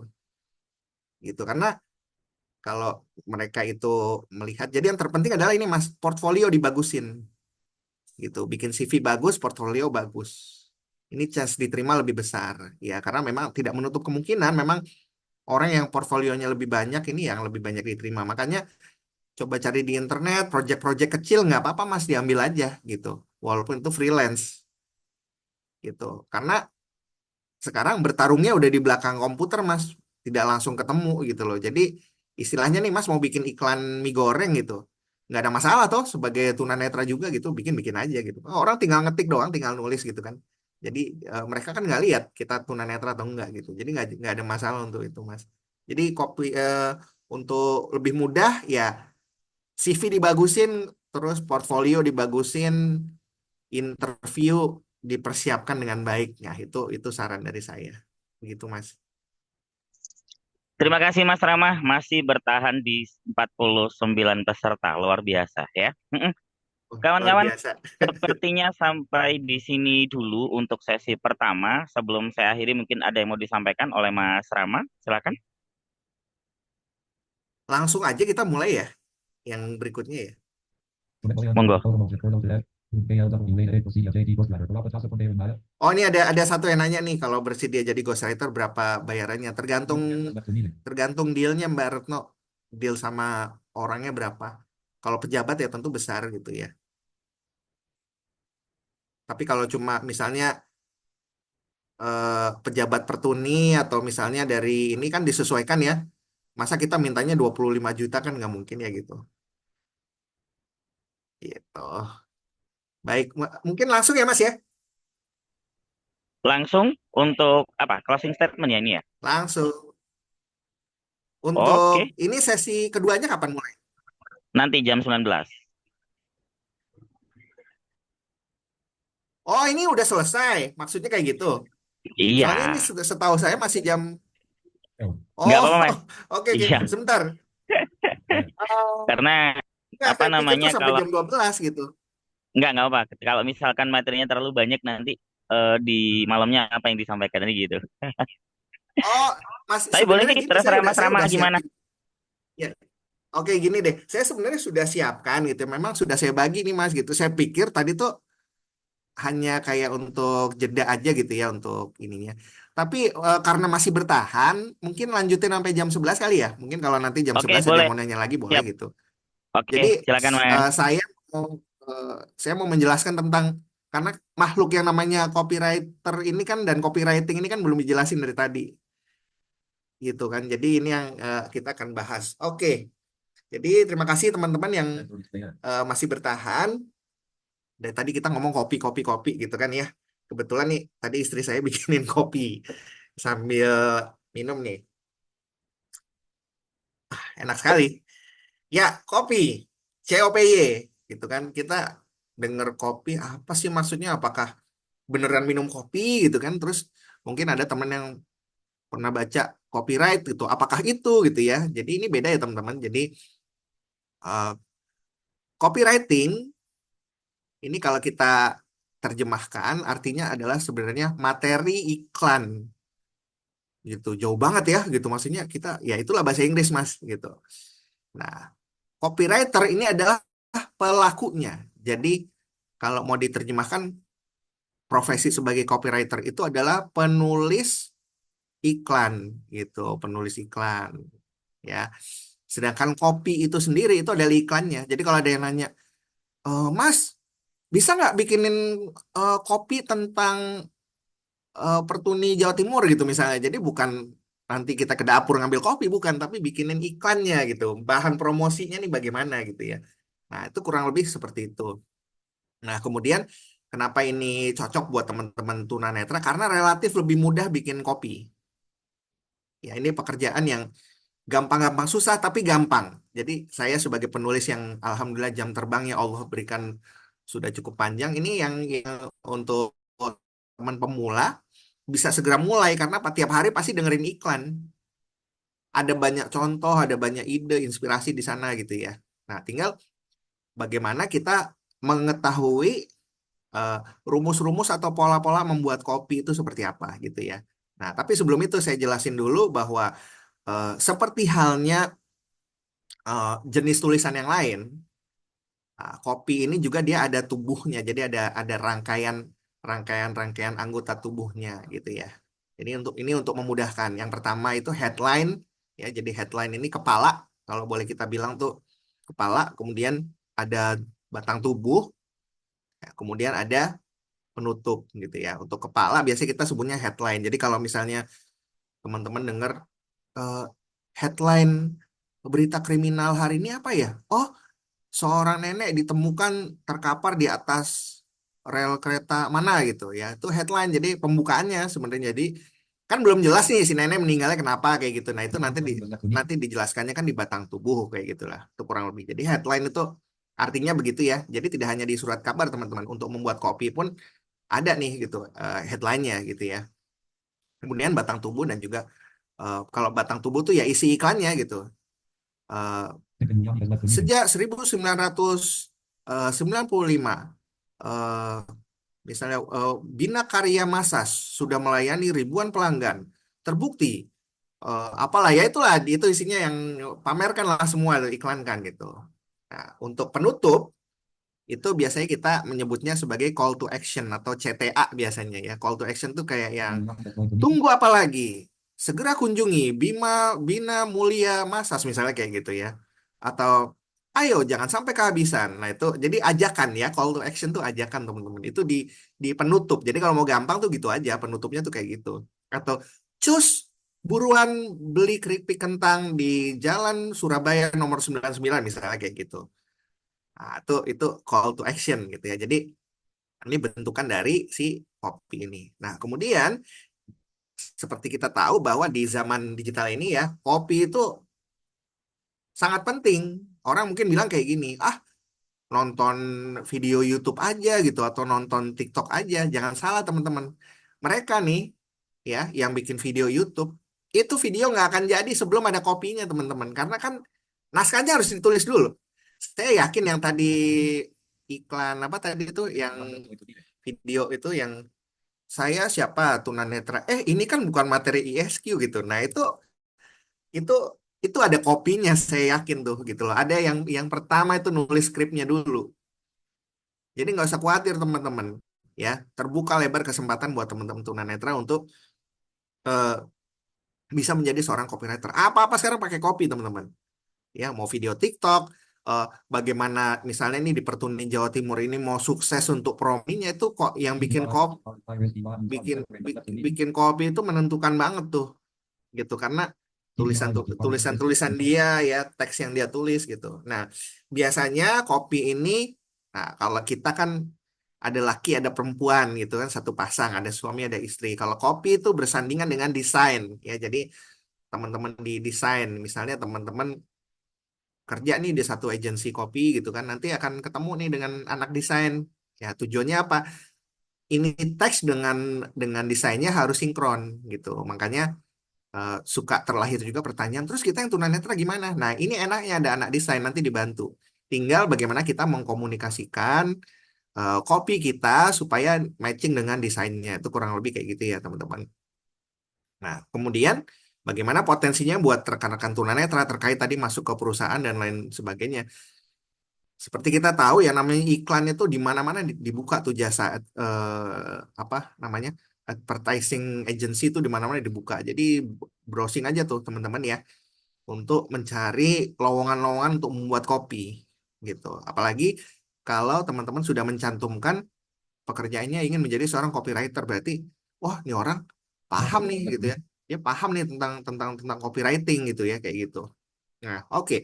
S7: Gitu. Karena kalau mereka itu melihat, jadi yang terpenting adalah ini Mas, portfolio dibagusin. Gitu, bikin CV bagus, portfolio bagus. Ini chance diterima lebih besar. Ya, karena memang tidak menutup kemungkinan memang orang yang portfolionya lebih banyak ini yang lebih banyak diterima. Makanya coba cari di internet, project-project kecil nggak apa-apa Mas, diambil aja gitu. Walaupun itu freelance. Gitu. Karena sekarang bertarungnya udah di belakang komputer Mas, tidak langsung ketemu gitu loh. Jadi istilahnya nih Mas mau bikin iklan mie goreng gitu, nggak ada masalah toh sebagai tunanetra juga gitu, bikin aja gitu. Orang tinggal ngetik doang, tinggal nulis gitu kan. Jadi mereka kan nggak lihat kita tunanetra atau enggak gitu. Jadi nggak ada masalah untuk itu Mas. Jadi untuk lebih mudah ya CV dibagusin, terus portfolio dibagusin, interview dipersiapkan dengan baik. Nah, itu saran dari saya. Begitu, Mas.
S6: Terima kasih Mas Rama, masih bertahan di 49 peserta, luar biasa ya.
S7: Luar
S6: Kawan-kawan,
S7: biasa.
S6: sepertinya sampai di sini dulu untuk sesi pertama. Sebelum saya akhiri, mungkin ada yang mau disampaikan oleh Mas Rama. Silakan.
S7: Langsung aja kita mulai ya, yang berikutnya ya.
S6: Monggo.
S7: Oh, ini ada satu yang nanya nih, kalau bersedia jadi ghostwriter berapa bayarannya? Tergantung dealnya Mbak Retno. Deal sama orangnya berapa? Kalau pejabat ya tentu besar gitu ya. Tapi kalau cuma misalnya pejabat pertuni atau misalnya dari ini kan disesuaikan ya. Masa kita mintanya 25 juta kan nggak mungkin ya gitu. Gitu. Baik, mungkin langsung ya Mas ya.
S6: Langsung untuk apa? Closing statement ya ini ya?
S7: Langsung. Untuk
S6: Oke,
S7: ini sesi keduanya kapan mulai?
S6: nanti jam 19.
S7: Oh, ini udah selesai. Maksudnya kayak gitu.
S6: Iya,
S7: Soalnya ini setahu saya masih jam.
S6: nggak
S7: Oh,
S6: apa-apa Mas.
S7: oke, oke.
S6: Iya,
S7: Sebentar.
S6: karena
S7: Enggak,
S6: apa
S7: saya pikir tuh
S6: namanya
S7: sampai
S6: kalau
S7: jam 12 gitu.
S6: nggak apa. Kalau misalkan materinya terlalu banyak nanti di malamnya apa yang disampaikan ini gitu.
S7: Oh, masih
S6: Tapi boleh
S7: sebenarnya
S6: sih,
S7: gini,
S6: terserah Mas
S7: saya
S6: Rama
S7: udah
S6: gimana?
S7: siapin. Ya, oke gini deh. Saya sebenarnya sudah siapkan gitu. Memang sudah saya bagi nih Mas gitu. Saya pikir tadi tuh hanya kayak untuk jeda aja gitu ya untuk ininya. Tapi karena masih bertahan, mungkin lanjutin sampai jam 11 kali ya. Mungkin kalau nanti jam
S6: Oke,
S7: 11 ada
S6: boleh.
S7: yang mau nanya lagi boleh
S6: Siap.
S7: gitu.
S6: Oke,
S7: Jadi
S6: silakan Mas.
S7: mau eh, saya mau menjelaskan tentang karena makhluk yang namanya copywriter ini kan dan copywriting ini kan belum dijelasin dari tadi gitu kan. Jadi ini yang kita akan bahas. Oke. Jadi terima kasih teman-teman yang masih bertahan. Dari tadi kita ngomong kopi kopi kopi gitu kan ya. Kebetulan nih tadi istri saya bikinin kopi sambil minum nih. Enak sekali. Ya, kopi. COPY gitu kan. Kita denger kopi apa sih maksudnya? Apakah beneran minum kopi gitu kan? Terus mungkin ada teman yang pernah baca copyright gitu. Apakah itu gitu ya? Jadi ini beda ya teman-teman. Jadi uh, copywriting ini kalau kita terjemahkan artinya adalah sebenarnya materi iklan gitu. Jauh banget ya gitu maksudnya kita ya itulah bahasa Inggris Mas gitu. Nah, copywriter ini adalah pelakunya. Jadi kalau mau diterjemahkan profesi sebagai copywriter itu adalah penulis iklan gitu, penulis iklan ya. Sedangkan kopi itu sendiri itu adalah iklannya. Jadi kalau ada yang nanya, Mas, bisa nggak bikinin kopi tentang Pertuni Jawa Timur gitu misalnya. Jadi bukan nanti kita ke dapur ngambil kopi, bukan, tapi bikinin iklannya gitu. Bahan promosinya nih bagaimana gitu ya. Nah, itu kurang lebih seperti itu. Nah, kemudian kenapa ini cocok buat teman-teman tunanetra? Karena relatif lebih mudah bikin kopi. Ya, ini pekerjaan yang gampang-gampang susah tapi gampang. Jadi saya sebagai penulis yang alhamdulillah jam terbangnya Allah berikan sudah cukup panjang. Ini yang untuk teman pemula bisa segera mulai karena tiap hari pasti dengerin iklan. Ada banyak contoh, ada banyak ide, inspirasi di sana gitu ya. Nah, tinggal bagaimana kita mengetahui eh, rumus-rumus atau pola-pola membuat kopi itu seperti apa gitu ya. Nah, tapi sebelum itu saya jelasin dulu bahwa seperti halnya jenis tulisan yang lain, kopi ini juga dia ada tubuhnya, jadi ada rangkaian anggota tubuhnya gitu ya. Jadi untuk memudahkan, yang pertama itu headline ya, jadi headline ini kepala, kalau boleh kita bilang tuh kepala, kemudian ada batang tubuh, ya, kemudian ada penutup gitu ya. Untuk kepala biasanya kita sebutnya headline. Jadi kalau misalnya teman-teman dengar eh, headline berita kriminal hari ini apa ya? Oh, seorang nenek ditemukan terkapar di atas rel kereta mana gitu ya. Itu headline. Jadi pembukaannya sebenarnya jadi kan belum jelas nih si nenek meninggalnya kenapa kayak gitu. Nah, itu nanti dijelaskannya kan di batang tubuh kayak gitulah. Itu kurang lebih. Jadi headline itu artinya begitu ya. Jadi tidak hanya di surat kabar teman-teman, untuk membuat kopi pun ada nih gitu headline-nya gitu ya. Kemudian batang tubuh dan juga kalau batang tubuh tuh ya isi iklannya gitu. Eh, Sejak 1900 95. Eh, Misalnya Bina Karya Masas sudah melayani ribuan pelanggan. Terbukti. Apalah ya itulah itu isinya yang pamerkan lah semua iklankan gitu. Nah, untuk penutup itu biasanya kita menyebutnya sebagai call to action atau CTA biasanya ya. Call to action tuh kayak yang tunggu apa lagi? Segera kunjungi Bina Mulia Masas misalnya kayak gitu ya. Atau ayo jangan sampai kehabisan. Nah, itu jadi ajakan ya, call to action tuh ajakan teman-teman. Itu di penutup. Jadi kalau mau gampang tuh gitu aja, penutupnya tuh kayak gitu. Atau cus buruan beli keripik kentang di Jalan Surabaya nomor 99 misalnya kayak gitu. Nah, itu call to action gitu ya. Jadi ini bentukan dari si kopi ini. Nah, kemudian seperti kita tahu bahwa di zaman digital ini ya, kopi itu sangat penting. Orang mungkin bilang kayak gini, ah nonton video YouTube aja gitu atau nonton TikTok aja. Jangan salah teman-teman. Mereka nih ya yang bikin video YouTube, itu video nggak akan jadi sebelum ada kopinya teman-teman. Karena kan naskahnya harus ditulis dulu. Saya yakin yang tadi iklan apa tadi itu yang video itu yang saya siapa tunanetra. Ini kan bukan materi ISQ gitu. Nah, itu itu ada kopinya saya yakin tuh gitu loh. Ada yang pertama itu nulis skripnya dulu. Jadi nggak usah khawatir teman-teman ya. Terbuka lebar kesempatan buat teman-teman tunanetra untuk eh, bisa menjadi seorang copywriter. Apa-apa sekarang pakai copy teman-teman. Ya, mau video TikTok, bagaimana misalnya ini di Pertuni Jawa Timur ini mau sukses untuk prominya itu kok yang bikin kopi itu menentukan banget tuh gitu karena tulisan dia ya teks yang dia tulis gitu. Nah, biasanya kopi ini nah kalau kita kan ada laki ada perempuan gitu kan satu pasang ada suami ada istri. Kalau kopi itu bersandingan dengan desain ya. Jadi teman-teman di desain misalnya teman-teman kerja nih di satu agensi kopi gitu kan nanti akan ketemu nih dengan anak desain ya tujuannya apa ini teks dengan desainnya harus sinkron gitu makanya suka terlahir juga pertanyaan terus kita yang tunanetra gimana nah ini enaknya ada anak desain nanti dibantu tinggal bagaimana kita mengkomunikasikan kopi kita supaya matching dengan desainnya itu kurang lebih kayak gitu ya teman-teman. Nah, kemudian bagaimana potensinya buat rekan-rekan tunanetra terkait tadi masuk ke perusahaan dan lain sebagainya. Seperti kita tahu ya namanya iklan itu di mana-mana dibuka tuh jasa apa namanya advertising agency itu di mana-mana dibuka. Jadi browsing aja tuh teman-teman ya untuk mencari lowongan-lowongan untuk membuat kopi gitu. Apalagi kalau teman-teman sudah mencantumkan pekerjaannya ingin menjadi seorang copywriter berarti wah ini orang paham nih gitu ya dia paham nih tentang copywriting gitu ya kayak gitu. Nah, oke.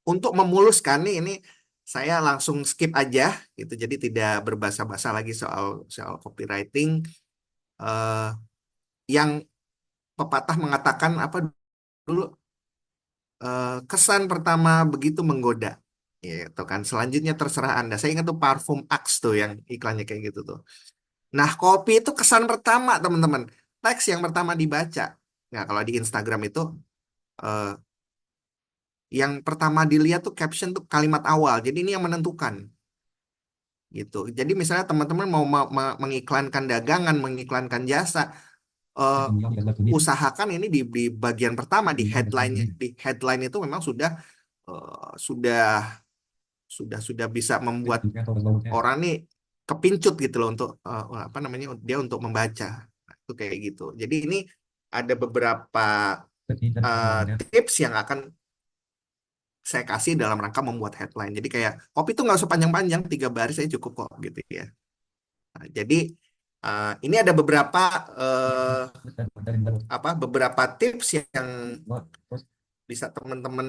S7: Untuk memuluskan nih ini saya langsung skip aja gitu jadi tidak berbahasa-basa lagi soal copywriting yang pepatah mengatakan apa dulu kesan pertama begitu menggoda gitu kan selanjutnya terserah Anda. Saya ingat tuh parfum Axe tuh yang iklannya kayak gitu tuh. Nah, kopi itu kesan pertama, teman-teman. Teks yang pertama dibaca. Nah, kalau di Instagram itu, eh, yang pertama dilihat tuh caption tuh kalimat awal. Jadi ini yang menentukan. Gitu. Jadi misalnya teman-teman mau mengiklankan dagangan, mengiklankan jasa, usahakan ini di bagian pertama, di headline-nya. Di headline itu memang sudah bisa membuat orang nih kepincut gitu loh untuk apa namanya dia untuk membaca. Nah, itu kayak gitu. Jadi ini ada beberapa tips yang akan saya kasih dalam rangka membuat headline. Jadi kayak kopi itu nggak usah panjang-panjang, 3 baris saya cukup kok gitu ya. Nah, jadi ini ada beberapa tips yang bisa teman-teman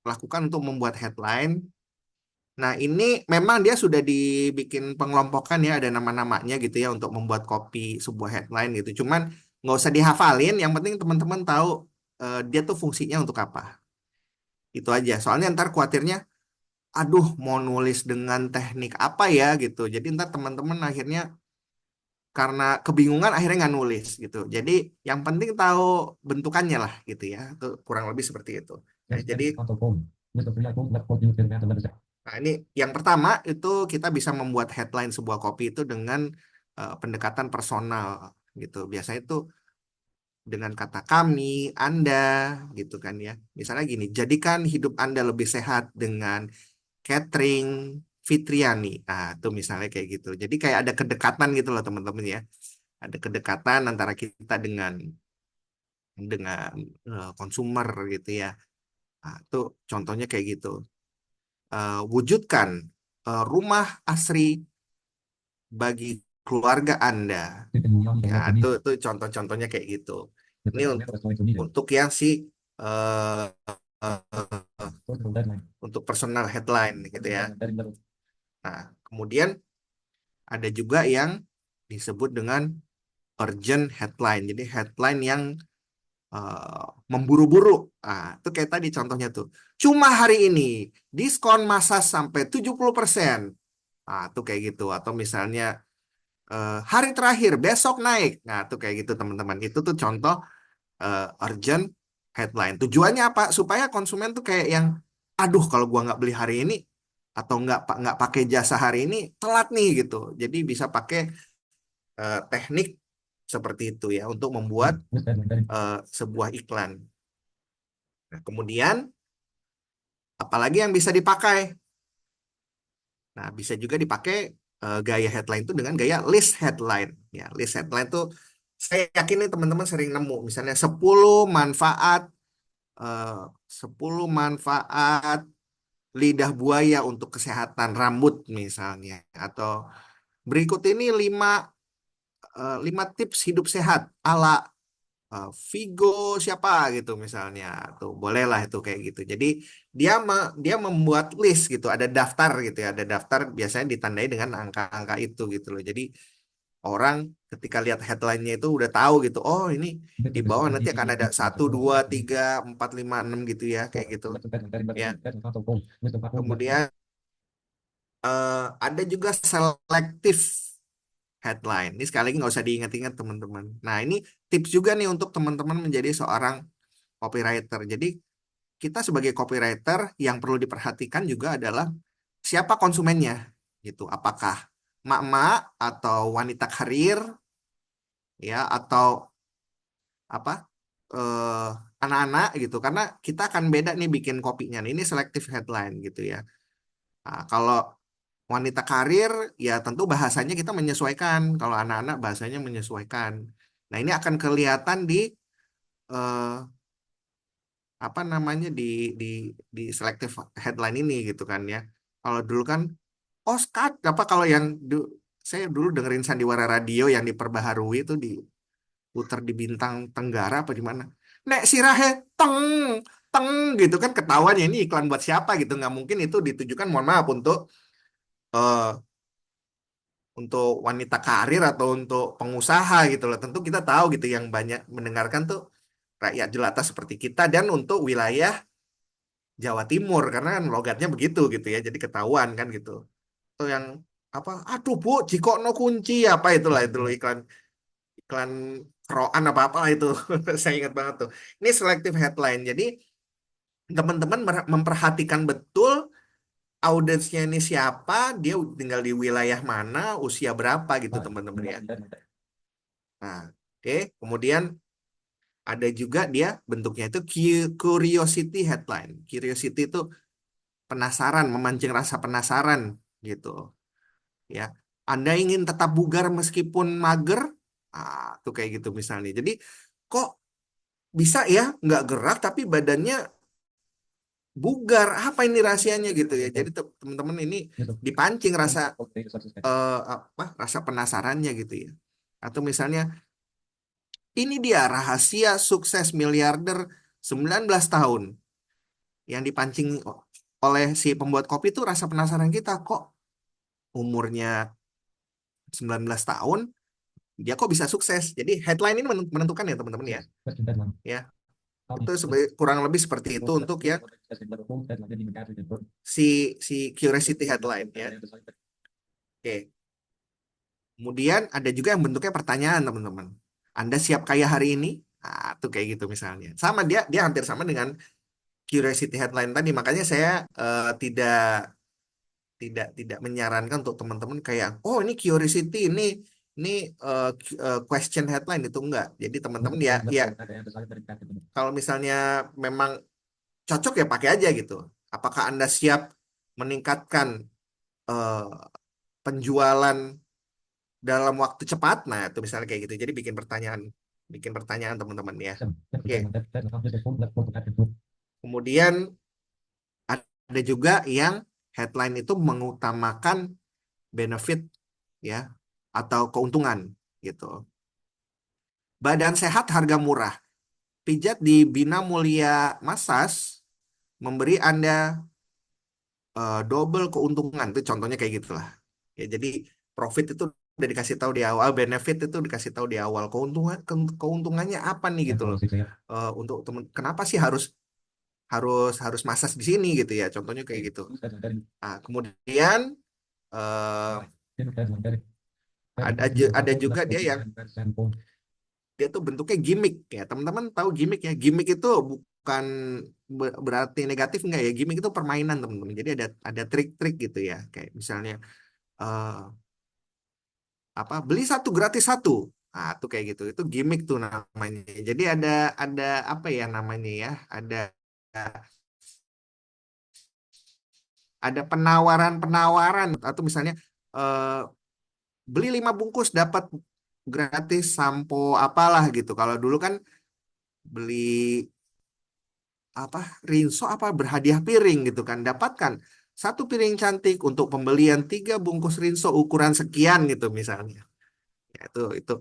S7: lakukan untuk membuat headline. Nah, ini memang dia sudah dibikin pengelompokan ya, ada nama-namanya gitu ya untuk membuat copy sebuah headline gitu. Cuman nggak usah dihafalin, yang penting teman-teman tahu dia tuh fungsinya untuk apa. Itu aja. Soalnya ntar khawatirnya, aduh mau nulis dengan teknik apa ya gitu. Jadi ntar teman-teman akhirnya karena kebingungan akhirnya nggak nulis gitu. Jadi yang penting tahu bentukannya lah gitu ya. Itu kurang lebih seperti itu. Nah, jadi Nah, ini yang pertama itu kita bisa membuat headline sebuah copy itu dengan pendekatan personal gitu. Biasanya itu dengan kata kami, Anda, gitu kan ya. Misalnya gini, jadikan hidup Anda lebih sehat dengan Catering Fitriani. Nah, itu misalnya kayak gitu. Jadi kayak ada kedekatan gitu loh teman-teman ya. Ada kedekatan antara kita dengan konsumer gitu ya. Nah, itu contohnya kayak gitu. Wujudkan rumah asri bagi keluarga Anda. Ya, itu contoh-contohnya kayak gitu. Ini untuk yang si eh, untuk personal headline gitu ya. Nah, kemudian ada juga yang disebut dengan urgent headline. Jadi headline yang memburu-buru. Nah, itu kayak tadi contohnya tuh. Cuma hari ini diskon masa sampai 70%. Nah, itu kayak gitu. Atau misalnya hari terakhir besok naik. Nah, itu kayak gitu teman-teman. Itu tuh contoh urgent headline. Tujuannya apa? Supaya konsumen tuh kayak yang, aduh kalau gua nggak beli hari ini atau nggak pakai jasa hari ini telat nih gitu. Jadi bisa pakai teknik seperti itu ya untuk membuat sebuah iklan. Nah, kemudian apalagi yang bisa dipakai? Nah, bisa juga dipakai gaya headline itu dengan gaya list headline. Ya, list headline itu saya yakin nih teman-teman sering nemu misalnya 10 manfaat lidah buaya untuk kesehatan rambut misalnya, atau berikut ini 5 tips hidup sehat ala Vigo siapa gitu misalnya, tuh bolehlah itu kayak gitu. Jadi dia membuat list gitu, ada daftar gitu ya, ada daftar biasanya ditandai dengan angka-angka itu gitu loh. Jadi orang ketika lihat headline-nya itu udah tahu gitu, oh ini di bawah nanti akan ada 1, 2, 3, 4, 5, 6 gitu ya, kayak gitu ya. Kemudian ada juga selektif headline. Ini sekali lagi nggak usah diingat-ingat teman-teman. Nah, ini tips juga nih untuk teman-teman menjadi seorang copywriter. Jadi kita sebagai copywriter yang perlu diperhatikan juga adalah siapa konsumennya gitu. Apakah mak-mak atau wanita karir ya, atau apa eh, anak-anak gitu. Karena kita akan beda nih bikin kopinya. Ini selektif headline gitu ya. Nah, kalau wanita karir ya tentu bahasanya kita menyesuaikan. Kalau anak-anak bahasanya menyesuaikan. Nah, ini akan kelihatan di eh, apa namanya di di selective headline ini gitu kan ya. Kalau dulu kan Oscar apa kalau yang saya dulu dengerin Sandiwara Radio yang diperbaharui itu diputar di Bintang Tenggara apa di mana. Nek sirahe teng teng gitu kan, ketawanya ini iklan buat siapa gitu, nggak mungkin itu ditujukan, mohon maaf, eh, untuk wanita karir atau untuk pengusaha gitu loh. Tentu kita tahu gitu yang banyak mendengarkan tuh rakyat jelata seperti kita dan untuk wilayah Jawa Timur karena kan logatnya begitu gitu ya. Jadi ketahuan kan gitu. Atau yang apa? Aduh Bu, Jikono kunci apa itulah itu loh, iklan iklan keroan apa apa itu. Saya ingat banget tuh. Ini selective headline. Jadi teman-teman memperhatikan betul audiensnya ini siapa, dia tinggal di wilayah mana, usia berapa gitu teman-teman ya. Nah, oke. Kemudian ada juga dia bentuknya itu curiosity headline. Curiosity itu penasaran, memancing rasa penasaran gitu ya. Anda ingin tetap bugar meskipun mager, tuh kayak gitu misalnya. Jadi kok bisa ya nggak gerak tapi badannya bugar? Apa ini rahasianya gitu ya? Jadi teman-teman ini dipancing rasa penasarannya gitu ya. Atau misalnya ini dia rahasia sukses miliarder 19 tahun yang dipancing oleh si pembuat kopi itu rasa penasaran kita, kok umurnya 19 tahun dia kok bisa sukses. Jadi headline ini menentukan ya teman-teman ya. Ya, itu kurang lebih seperti itu untuk ya si curiosity headline ya. Oke. Kemudian ada juga yang bentuknya pertanyaan teman-teman. Anda siap kaya hari ini? Tuh kayak gitu misalnya. Sama dia hampir sama dengan curiosity headline tadi. Makanya saya tidak menyarankan untuk teman-teman kayak, oh ini curiosity, ini question headline, itu enggak. Jadi teman-teman ya kalau misalnya memang cocok ya pakai aja gitu. Apakah Anda siap meningkatkan eh, penjualan dalam waktu cepat? Nah, itu misalnya kayak gitu. Jadi bikin pertanyaan teman-teman ya. Oke. Kemudian ada juga yang headline itu mengutamakan benefit ya atau keuntungan gitu. Badan sehat harga murah. Pijat di Bina Mulia Massage memberi Anda double keuntungan. Itu contohnya kayak gitulah. Ya, jadi profit itu udah dikasih tahu di awal, benefit itu dikasih tahu di awal. Keuntungannya apa nih gitu loh. Untuk teman, kenapa sih harus harus massage di sini gitu ya? Contohnya kayak gitu. Nah, kemudian eh, ada juga dia tuh bentuknya gimmick ya. Teman-teman tahu gimmick ya? Gimmick itu bukan berarti negatif enggak ya? Gimmick itu permainan teman-teman. Jadi ada trik-trik gitu ya. Kayak misalnya eh, beli satu gratis satu. Nah, tuh kayak gitu. Itu gimmick tuh namanya. Jadi ada apa ya namanya ya? Ada penawaran-penawaran atau misalnya eh, beli 5 bungkus dapat gratis sampo apalah gitu. Kalau dulu kan beli rinso berhadiah piring gitu kan. Dapatkan satu piring cantik untuk pembelian 3 bungkus rinso ukuran sekian gitu misalnya. Ya, itu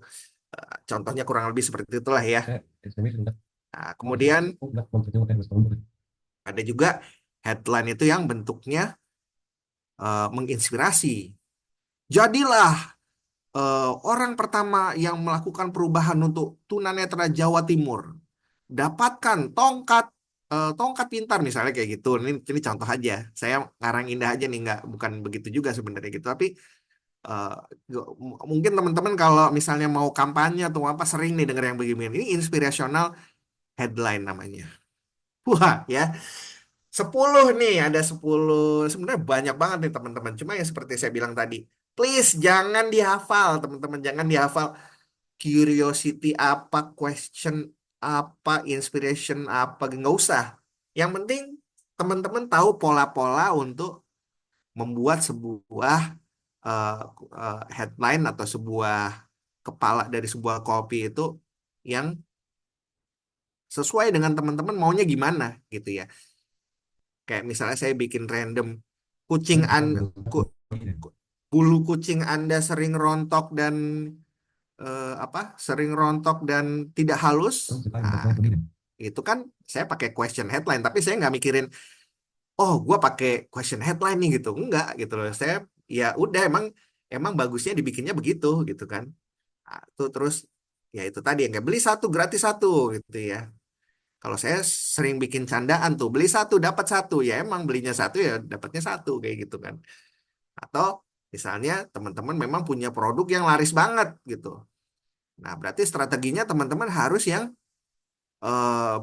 S7: contohnya kurang lebih seperti itulah ya. Nah, kemudian ada juga headline itu yang bentuknya menginspirasi. Jadilah orang pertama yang melakukan perubahan untuk tunanetra Jawa Timur. Dapatkan tongkat pintar misalnya kayak gitu. Ini contoh aja. Saya ngarang indah aja nih, bukan begitu juga sebenarnya gitu. Tapi eh, mungkin teman-teman kalau misalnya mau kampanye atau apa sering nih dengar yang begini. Ini inspirational headline namanya. Wah ya. 10 nih, ada 10. Sebenarnya banyak banget nih teman-teman. Cuma yang seperti saya bilang tadi, please jangan dihafal teman-teman, jangan dihafal curiosity apa, question apa, inspiration apa, nggak usah. Yang penting teman-teman tahu pola-pola untuk membuat sebuah eh, headline atau sebuah kepala dari sebuah copy itu yang sesuai dengan teman-teman maunya gimana gitu ya. Kayak misalnya saya bikin random kucing bulu kucing Anda sering rontok dan sering rontok dan tidak halus. Nah, itu kan saya pakai question headline, tapi saya nggak mikirin, oh, gue pakai question headline nih gitu, enggak gitu loh. Saya ya udah emang bagusnya dibikinnya begitu gitu kan. Nah, itu terus ya itu tadi yang kayak beli satu gratis satu gitu ya. Kalau saya sering bikin candaan tuh, beli satu dapat satu, ya emang belinya satu ya dapatnya satu kayak gitu kan. Atau misalnya teman-teman memang punya produk yang laris banget gitu. Nah, berarti strateginya teman-teman harus yang eh,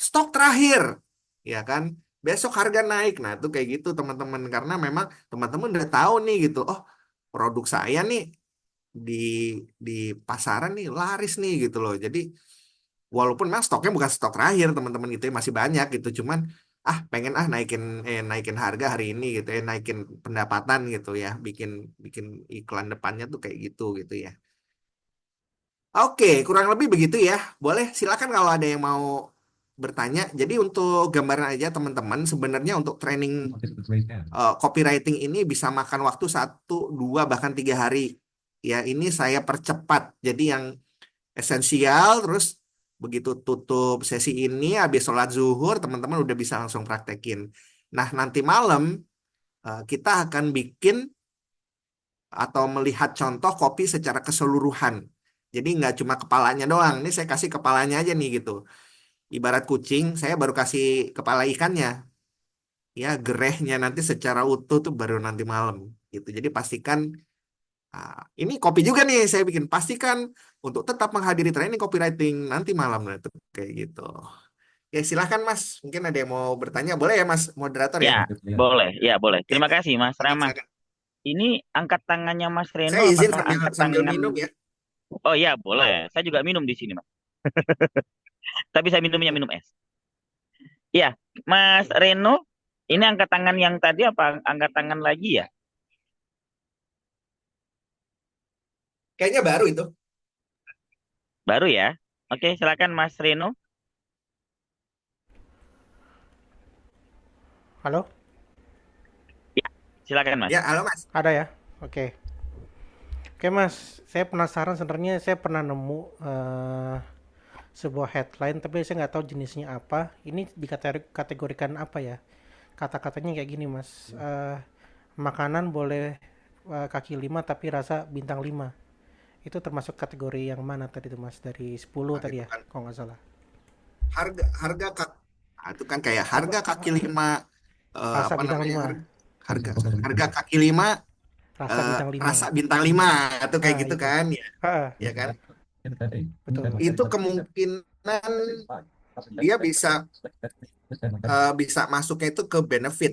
S7: stok terakhir, ya kan? Besok harga naik. Nah, itu kayak gitu teman-teman, karena memang teman-teman udah tahu nih gitu. Oh, produk saya nih di di pasaran nih laris nih gitu loh. Jadi walaupun memang stoknya bukan stok terakhir teman-teman gitu ya, masih banyak gitu. Cuman pengen naikin harga hari ini gitu ya, naikin pendapatan gitu ya, bikin bikin iklan depannya tuh kayak gitu ya. Oke, kurang lebih begitu ya. Boleh silakan kalau ada yang mau bertanya. Jadi untuk gambaran aja teman-teman, sebenarnya untuk training copywriting ini bisa makan waktu 1, 2, bahkan 3 hari. Ya, ini saya percepat. Jadi yang esensial, terus begitu tutup sesi ini, habis sholat zuhur, teman-teman udah bisa langsung praktekin. Nah, nanti malam kita akan bikin atau melihat contoh kopi secara keseluruhan. Jadi nggak cuma kepalanya doang. Ini saya kasih kepalanya aja nih gitu. Ibarat kucing, saya baru kasih kepala ikannya. Ya, gerehnya nanti secara utuh tuh baru nanti malam gitu. Jadi pastikan ini kopi juga nih saya bikin. Pastikan untuk tetap menghadiri training copywriting nanti malam, nah, itu kayak gitu. Ya silahkan Mas, mungkin ada yang mau bertanya, boleh ya Mas moderator ya?
S6: Ya, boleh. Ya, boleh.
S7: Oke,
S6: Terima kasih, Mas
S7: silakan,
S6: Rama.
S7: silakan.
S6: Ini angkat tangannya Mas Reno,
S7: Saya izin
S6: apakah
S7: sambil
S6: angkat
S7: sambil
S6: tangan?
S7: minum ya.
S6: Oh iya, boleh. Saya juga minum di sini, Mas. Tapi saya minumnya minum es. Iya, Mas Reno, ini angkat tangan yang tadi apa angkat tangan lagi ya?
S7: Kayaknya baru itu.
S6: Baru ya? Oke, silakan Mas Reno.
S9: Halo?
S6: Ya, silakan Mas.
S7: Ya, halo Mas.
S9: Ada ya? Oke. Oke Mas, saya penasaran sebenarnya saya pernah nemu sebuah headline tapi saya nggak tahu jenisnya apa. Ini dikategorikan apa ya? Kata-katanya kayak gini Mas. Makanan boleh kaki 5 tapi rasa bintang 5. Itu termasuk kategori yang mana tadi tuh Mas? Dari 10
S7: Nah,
S9: tadi
S7: itu
S9: ya,
S7: kan
S9: kalau nggak salah.
S7: harga itu kan kayak harga kaki 5
S9: Rasa
S7: apa
S9: bintang
S7: namanya
S9: 5,
S7: harga kaki 5
S9: rasa bintang 5.
S7: rasa bintang 5 atau kayak gitu
S9: Itu.
S7: kan ya, ya kan?
S9: Betul Mas.
S7: Itu kemungkinan dia bisa masuknya itu ke benefit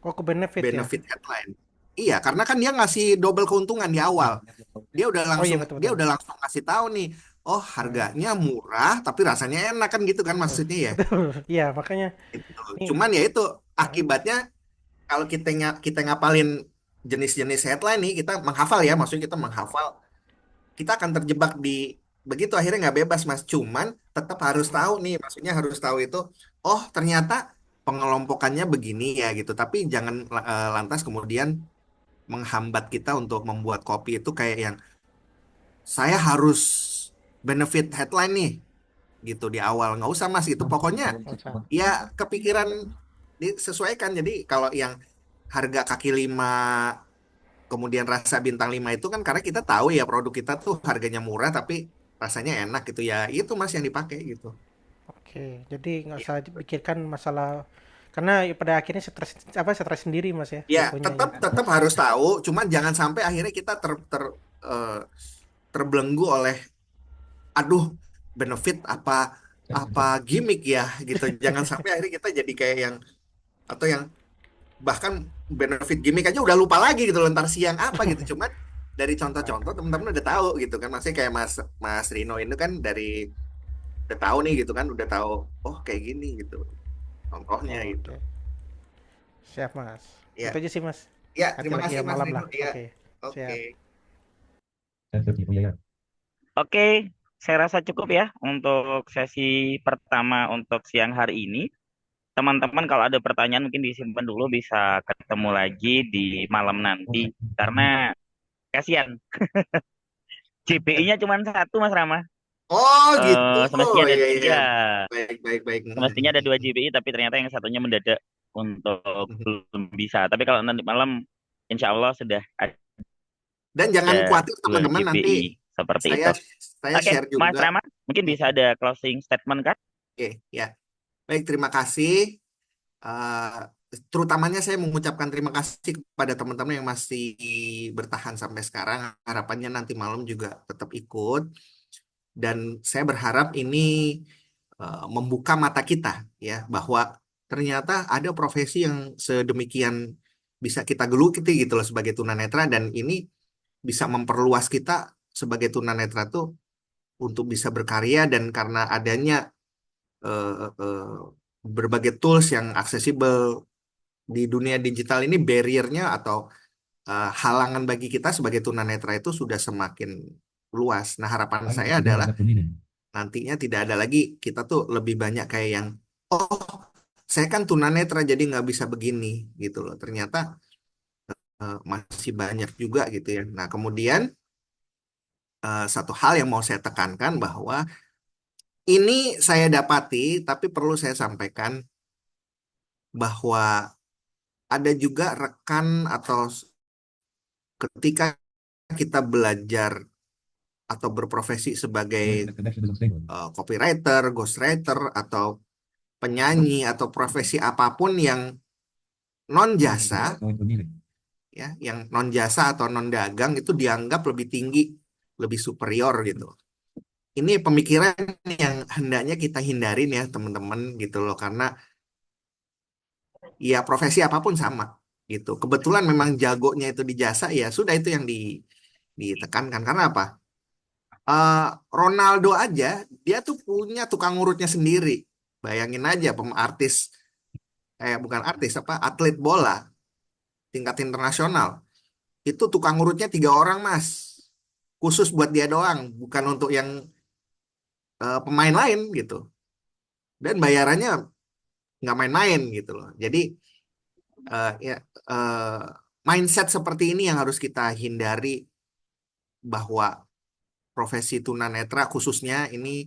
S9: Oh, ke benefit ya?
S7: headline. Iya, karena kan dia ngasih double keuntungan di awal. Dia udah
S9: Oh iya
S7: langsung
S9: betul-betul.
S7: ngasih tahu nih, oh harganya murah tapi rasanya enak kan gitu kan maksudnya ya.
S9: Betul. Iya, makanya
S7: Gitu.
S9: ini
S7: Cuman ya itu akibatnya kalau kita ngapalin jenis-jenis headline nih, kita menghafal ya, maksudnya kita menghafal, kita akan terjebak di begitu akhirnya nggak bebas Mas. Cuman tetap harus tahu nih, maksudnya harus tahu itu, oh ternyata pengelompokannya begini ya gitu. Tapi jangan lantas kemudian menghambat kita untuk membuat kopi itu kayak yang saya harus benefit headline nih gitu di awal, nggak usah Mas gitu. Pokoknya ya kepikiran disesuaikan. Jadi kalau yang harga kaki 5 kemudian rasa bintang 5 itu kan karena kita tahu ya produk kita tuh harganya murah tapi rasanya enak gitu ya. Itu Mas yang dipakai gitu.
S9: Oke, jadi nggak
S7: Ya,
S9: usah dipikirkan masalah karena pada akhirnya stres sendiri Mas ya
S7: ya
S9: jatuhnya ya.
S7: tetap harus tahu, cuman jangan sampai akhirnya kita eh, terbelenggu oleh aduh benefit apa gimmick ya gitu. Jangan sampai akhirnya kita jadi kayak yang atau yang bahkan benefit gimmick aja udah lupa lagi gitu loh, ntar siang apa gitu. Cuman dari contoh-contoh teman-teman udah tahu gitu kan, maksudnya kayak Mas Mas Rino itu kan dari udah tahu nih gitu kan, udah tahu oh kayak gini gitu contohnya gitu.
S9: Oke, siap Mas.
S7: Ya,
S9: Itu aja sih Mas.
S7: ya
S9: Nanti
S7: terima
S9: lagi
S7: kasih
S9: ya
S7: Mas
S9: malam
S7: Rino
S9: lah.
S7: ya.
S9: Oke,
S7: Oke.
S9: siap.
S6: Oke, saya rasa cukup ya untuk sesi pertama untuk siang hari ini. Teman-teman kalau ada pertanyaan mungkin disimpan dulu, bisa ketemu lagi di malam nanti. Karena kasihan, JPI-nya cuma satu Mas Rama.
S7: Oh gitu.
S6: Semestinya ada
S7: Iya iya.
S6: ya,
S7: Baik baik baik.
S6: semestinya ada 2 JPI tapi ternyata yang satunya mendadak untuk belum bisa. Tapi kalau nanti malam insya Allah sudah
S7: Dan jangan
S6: ada
S7: khawatir
S6: 2
S7: teman-teman, nanti
S6: JPI seperti
S7: saya
S6: itu.
S7: saya
S6: Oke,
S7: share
S6: Mas
S7: juga.
S6: Rama, mungkin bisa ada closing statement kan?
S7: Oke ya. Baik, terima kasih. Eh, Terutamanya saya mengucapkan terima kasih kepada teman-teman yang masih bertahan sampai sekarang. Harapannya nanti malam juga tetap ikut. Dan saya berharap ini membuka mata kita ya bahwa ternyata ada profesi yang sedemikian bisa kita geluti gitu loh sebagai tunanetra, dan ini bisa memperluas kita sebagai tunanetra tuh untuk bisa berkarya. Dan karena adanya eh, eh, berbagai tools yang aksesibel di dunia digital ini, barriernya atau halangan bagi kita sebagai tunanetra itu sudah semakin luas. Nah, harapan saya adalah nantinya tidak ada lagi kita tuh lebih banyak kayak yang oh saya kan tunanetra jadi nggak bisa begini gitu loh. Ternyata masih banyak juga gitu ya. Nah, kemudian satu hal yang mau saya tekankan bahwa ini saya dapati tapi perlu saya sampaikan bahwa ada juga rekan atau ketika kita belajar atau berprofesi sebagai copywriter, ghostwriter, atau penyanyi, atau profesi apapun yang non jasa, ya, yang non jasa atau non dagang itu dianggap lebih tinggi, lebih superior gitu. ini pemikiran yang hendaknya kita hindarin ya teman-teman gitu loh, karena ya profesi apapun sama gitu. Kebetulan memang jagonya itu di jasa, ya sudah itu yang ditekankan. Karena apa? Eh, Ronaldo aja dia tuh punya tukang urutnya sendiri. Bayangin aja artis, bukan artis apa, atlet bola tingkat internasional itu tukang urutnya 3 orang mas, khusus buat dia doang, bukan untuk yang pemain lain gitu. Dan bayarannya nggak main-main gitu loh. Jadi ya, eh, mindset seperti ini yang harus kita hindari, bahwa profesi tunanetra khususnya ini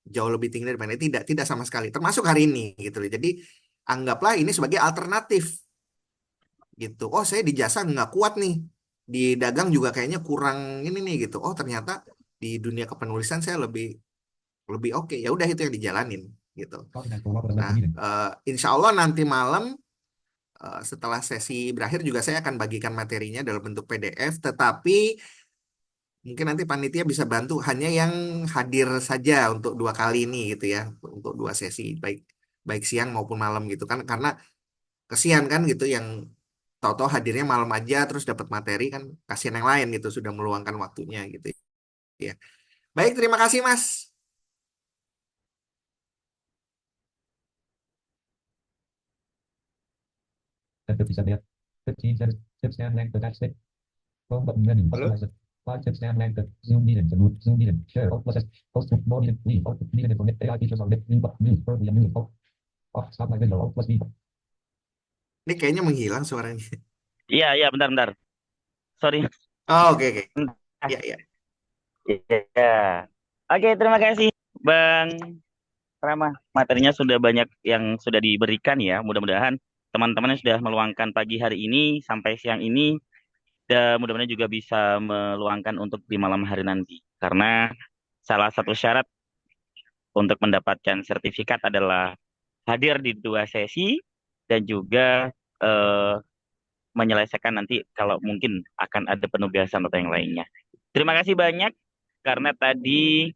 S7: jauh lebih tinggi daripada ini. Tidak sama sekali, termasuk hari ini gitu loh. Jadi anggaplah ini sebagai alternatif gitu. Oh, saya di jasa nggak kuat nih, di dagang juga kayaknya kurang ini nih gitu. Oh, ternyata di dunia kepenulisan saya lebih lebih oke. Ya udah itu yang dijalanin gitu. Nah, insya Allah nanti malam setelah sesi berakhir juga saya akan bagikan materinya dalam bentuk PDF, tetapi mungkin nanti panitia bisa bantu hanya yang hadir saja untuk 2 kali ini gitu ya, untuk 2 sesi, baik baik siang maupun malam gitu kan, karena kesian kan gitu yang tahu-tahu hadirnya malam aja terus dapat materi, kan kasihan yang lain gitu sudah meluangkan waktunya gitu ya. Baik, terima kasih Mas. Halo? Ini kayaknya menghilang suaranya.
S6: Iya, iya, bentar-bentar. Sorry.
S7: Oh, oke, oke. Ya, ya.
S6: Ya. Oke, terima kasih Bang Rama. Materinya sudah banyak yang sudah diberikan ya. Mudah-mudahan teman-teman yang sudah meluangkan pagi hari ini sampai siang ini, dan mudah-mudahan juga bisa meluangkan untuk di malam hari nanti. Karena salah satu syarat untuk mendapatkan sertifikat adalah hadir di 2 sesi dan juga eh, menyelesaikan nanti kalau mungkin akan ada penugasan atau yang lainnya. Terima kasih banyak karena tadi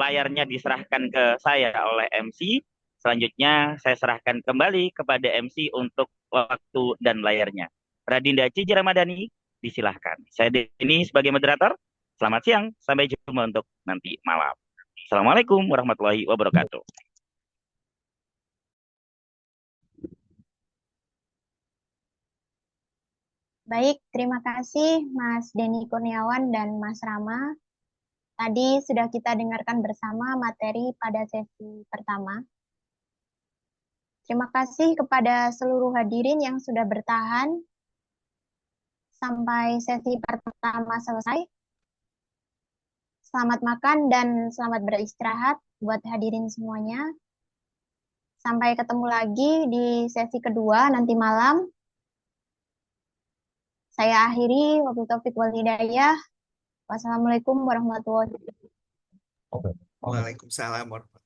S6: layarnya diserahkan ke saya oleh MC. Selanjutnya saya serahkan kembali kepada MC untuk waktu dan layarnya. Radinda Cije Ramadhani, disilahkan. Saya Denny sebagai moderator. Selamat siang, sampai jumpa untuk nanti malam. Assalamualaikum warahmatullahi wabarakatuh.
S1: Baik, terima kasih Mas Denny Kurniawan dan Mas Rama. Tadi sudah kita dengarkan bersama materi pada sesi pertama. Terima kasih kepada seluruh hadirin yang sudah bertahan sampai sesi pertama selesai. Selamat makan dan selamat beristirahat buat hadirin semuanya. Sampai ketemu lagi di sesi kedua nanti malam. Saya akhiri, wabillahi taufiq wal hidayah. Wassalamualaikum warahmatullahi wabarakatuh.
S7: Waalaikumsalam warahmatullahi wabarakatuh.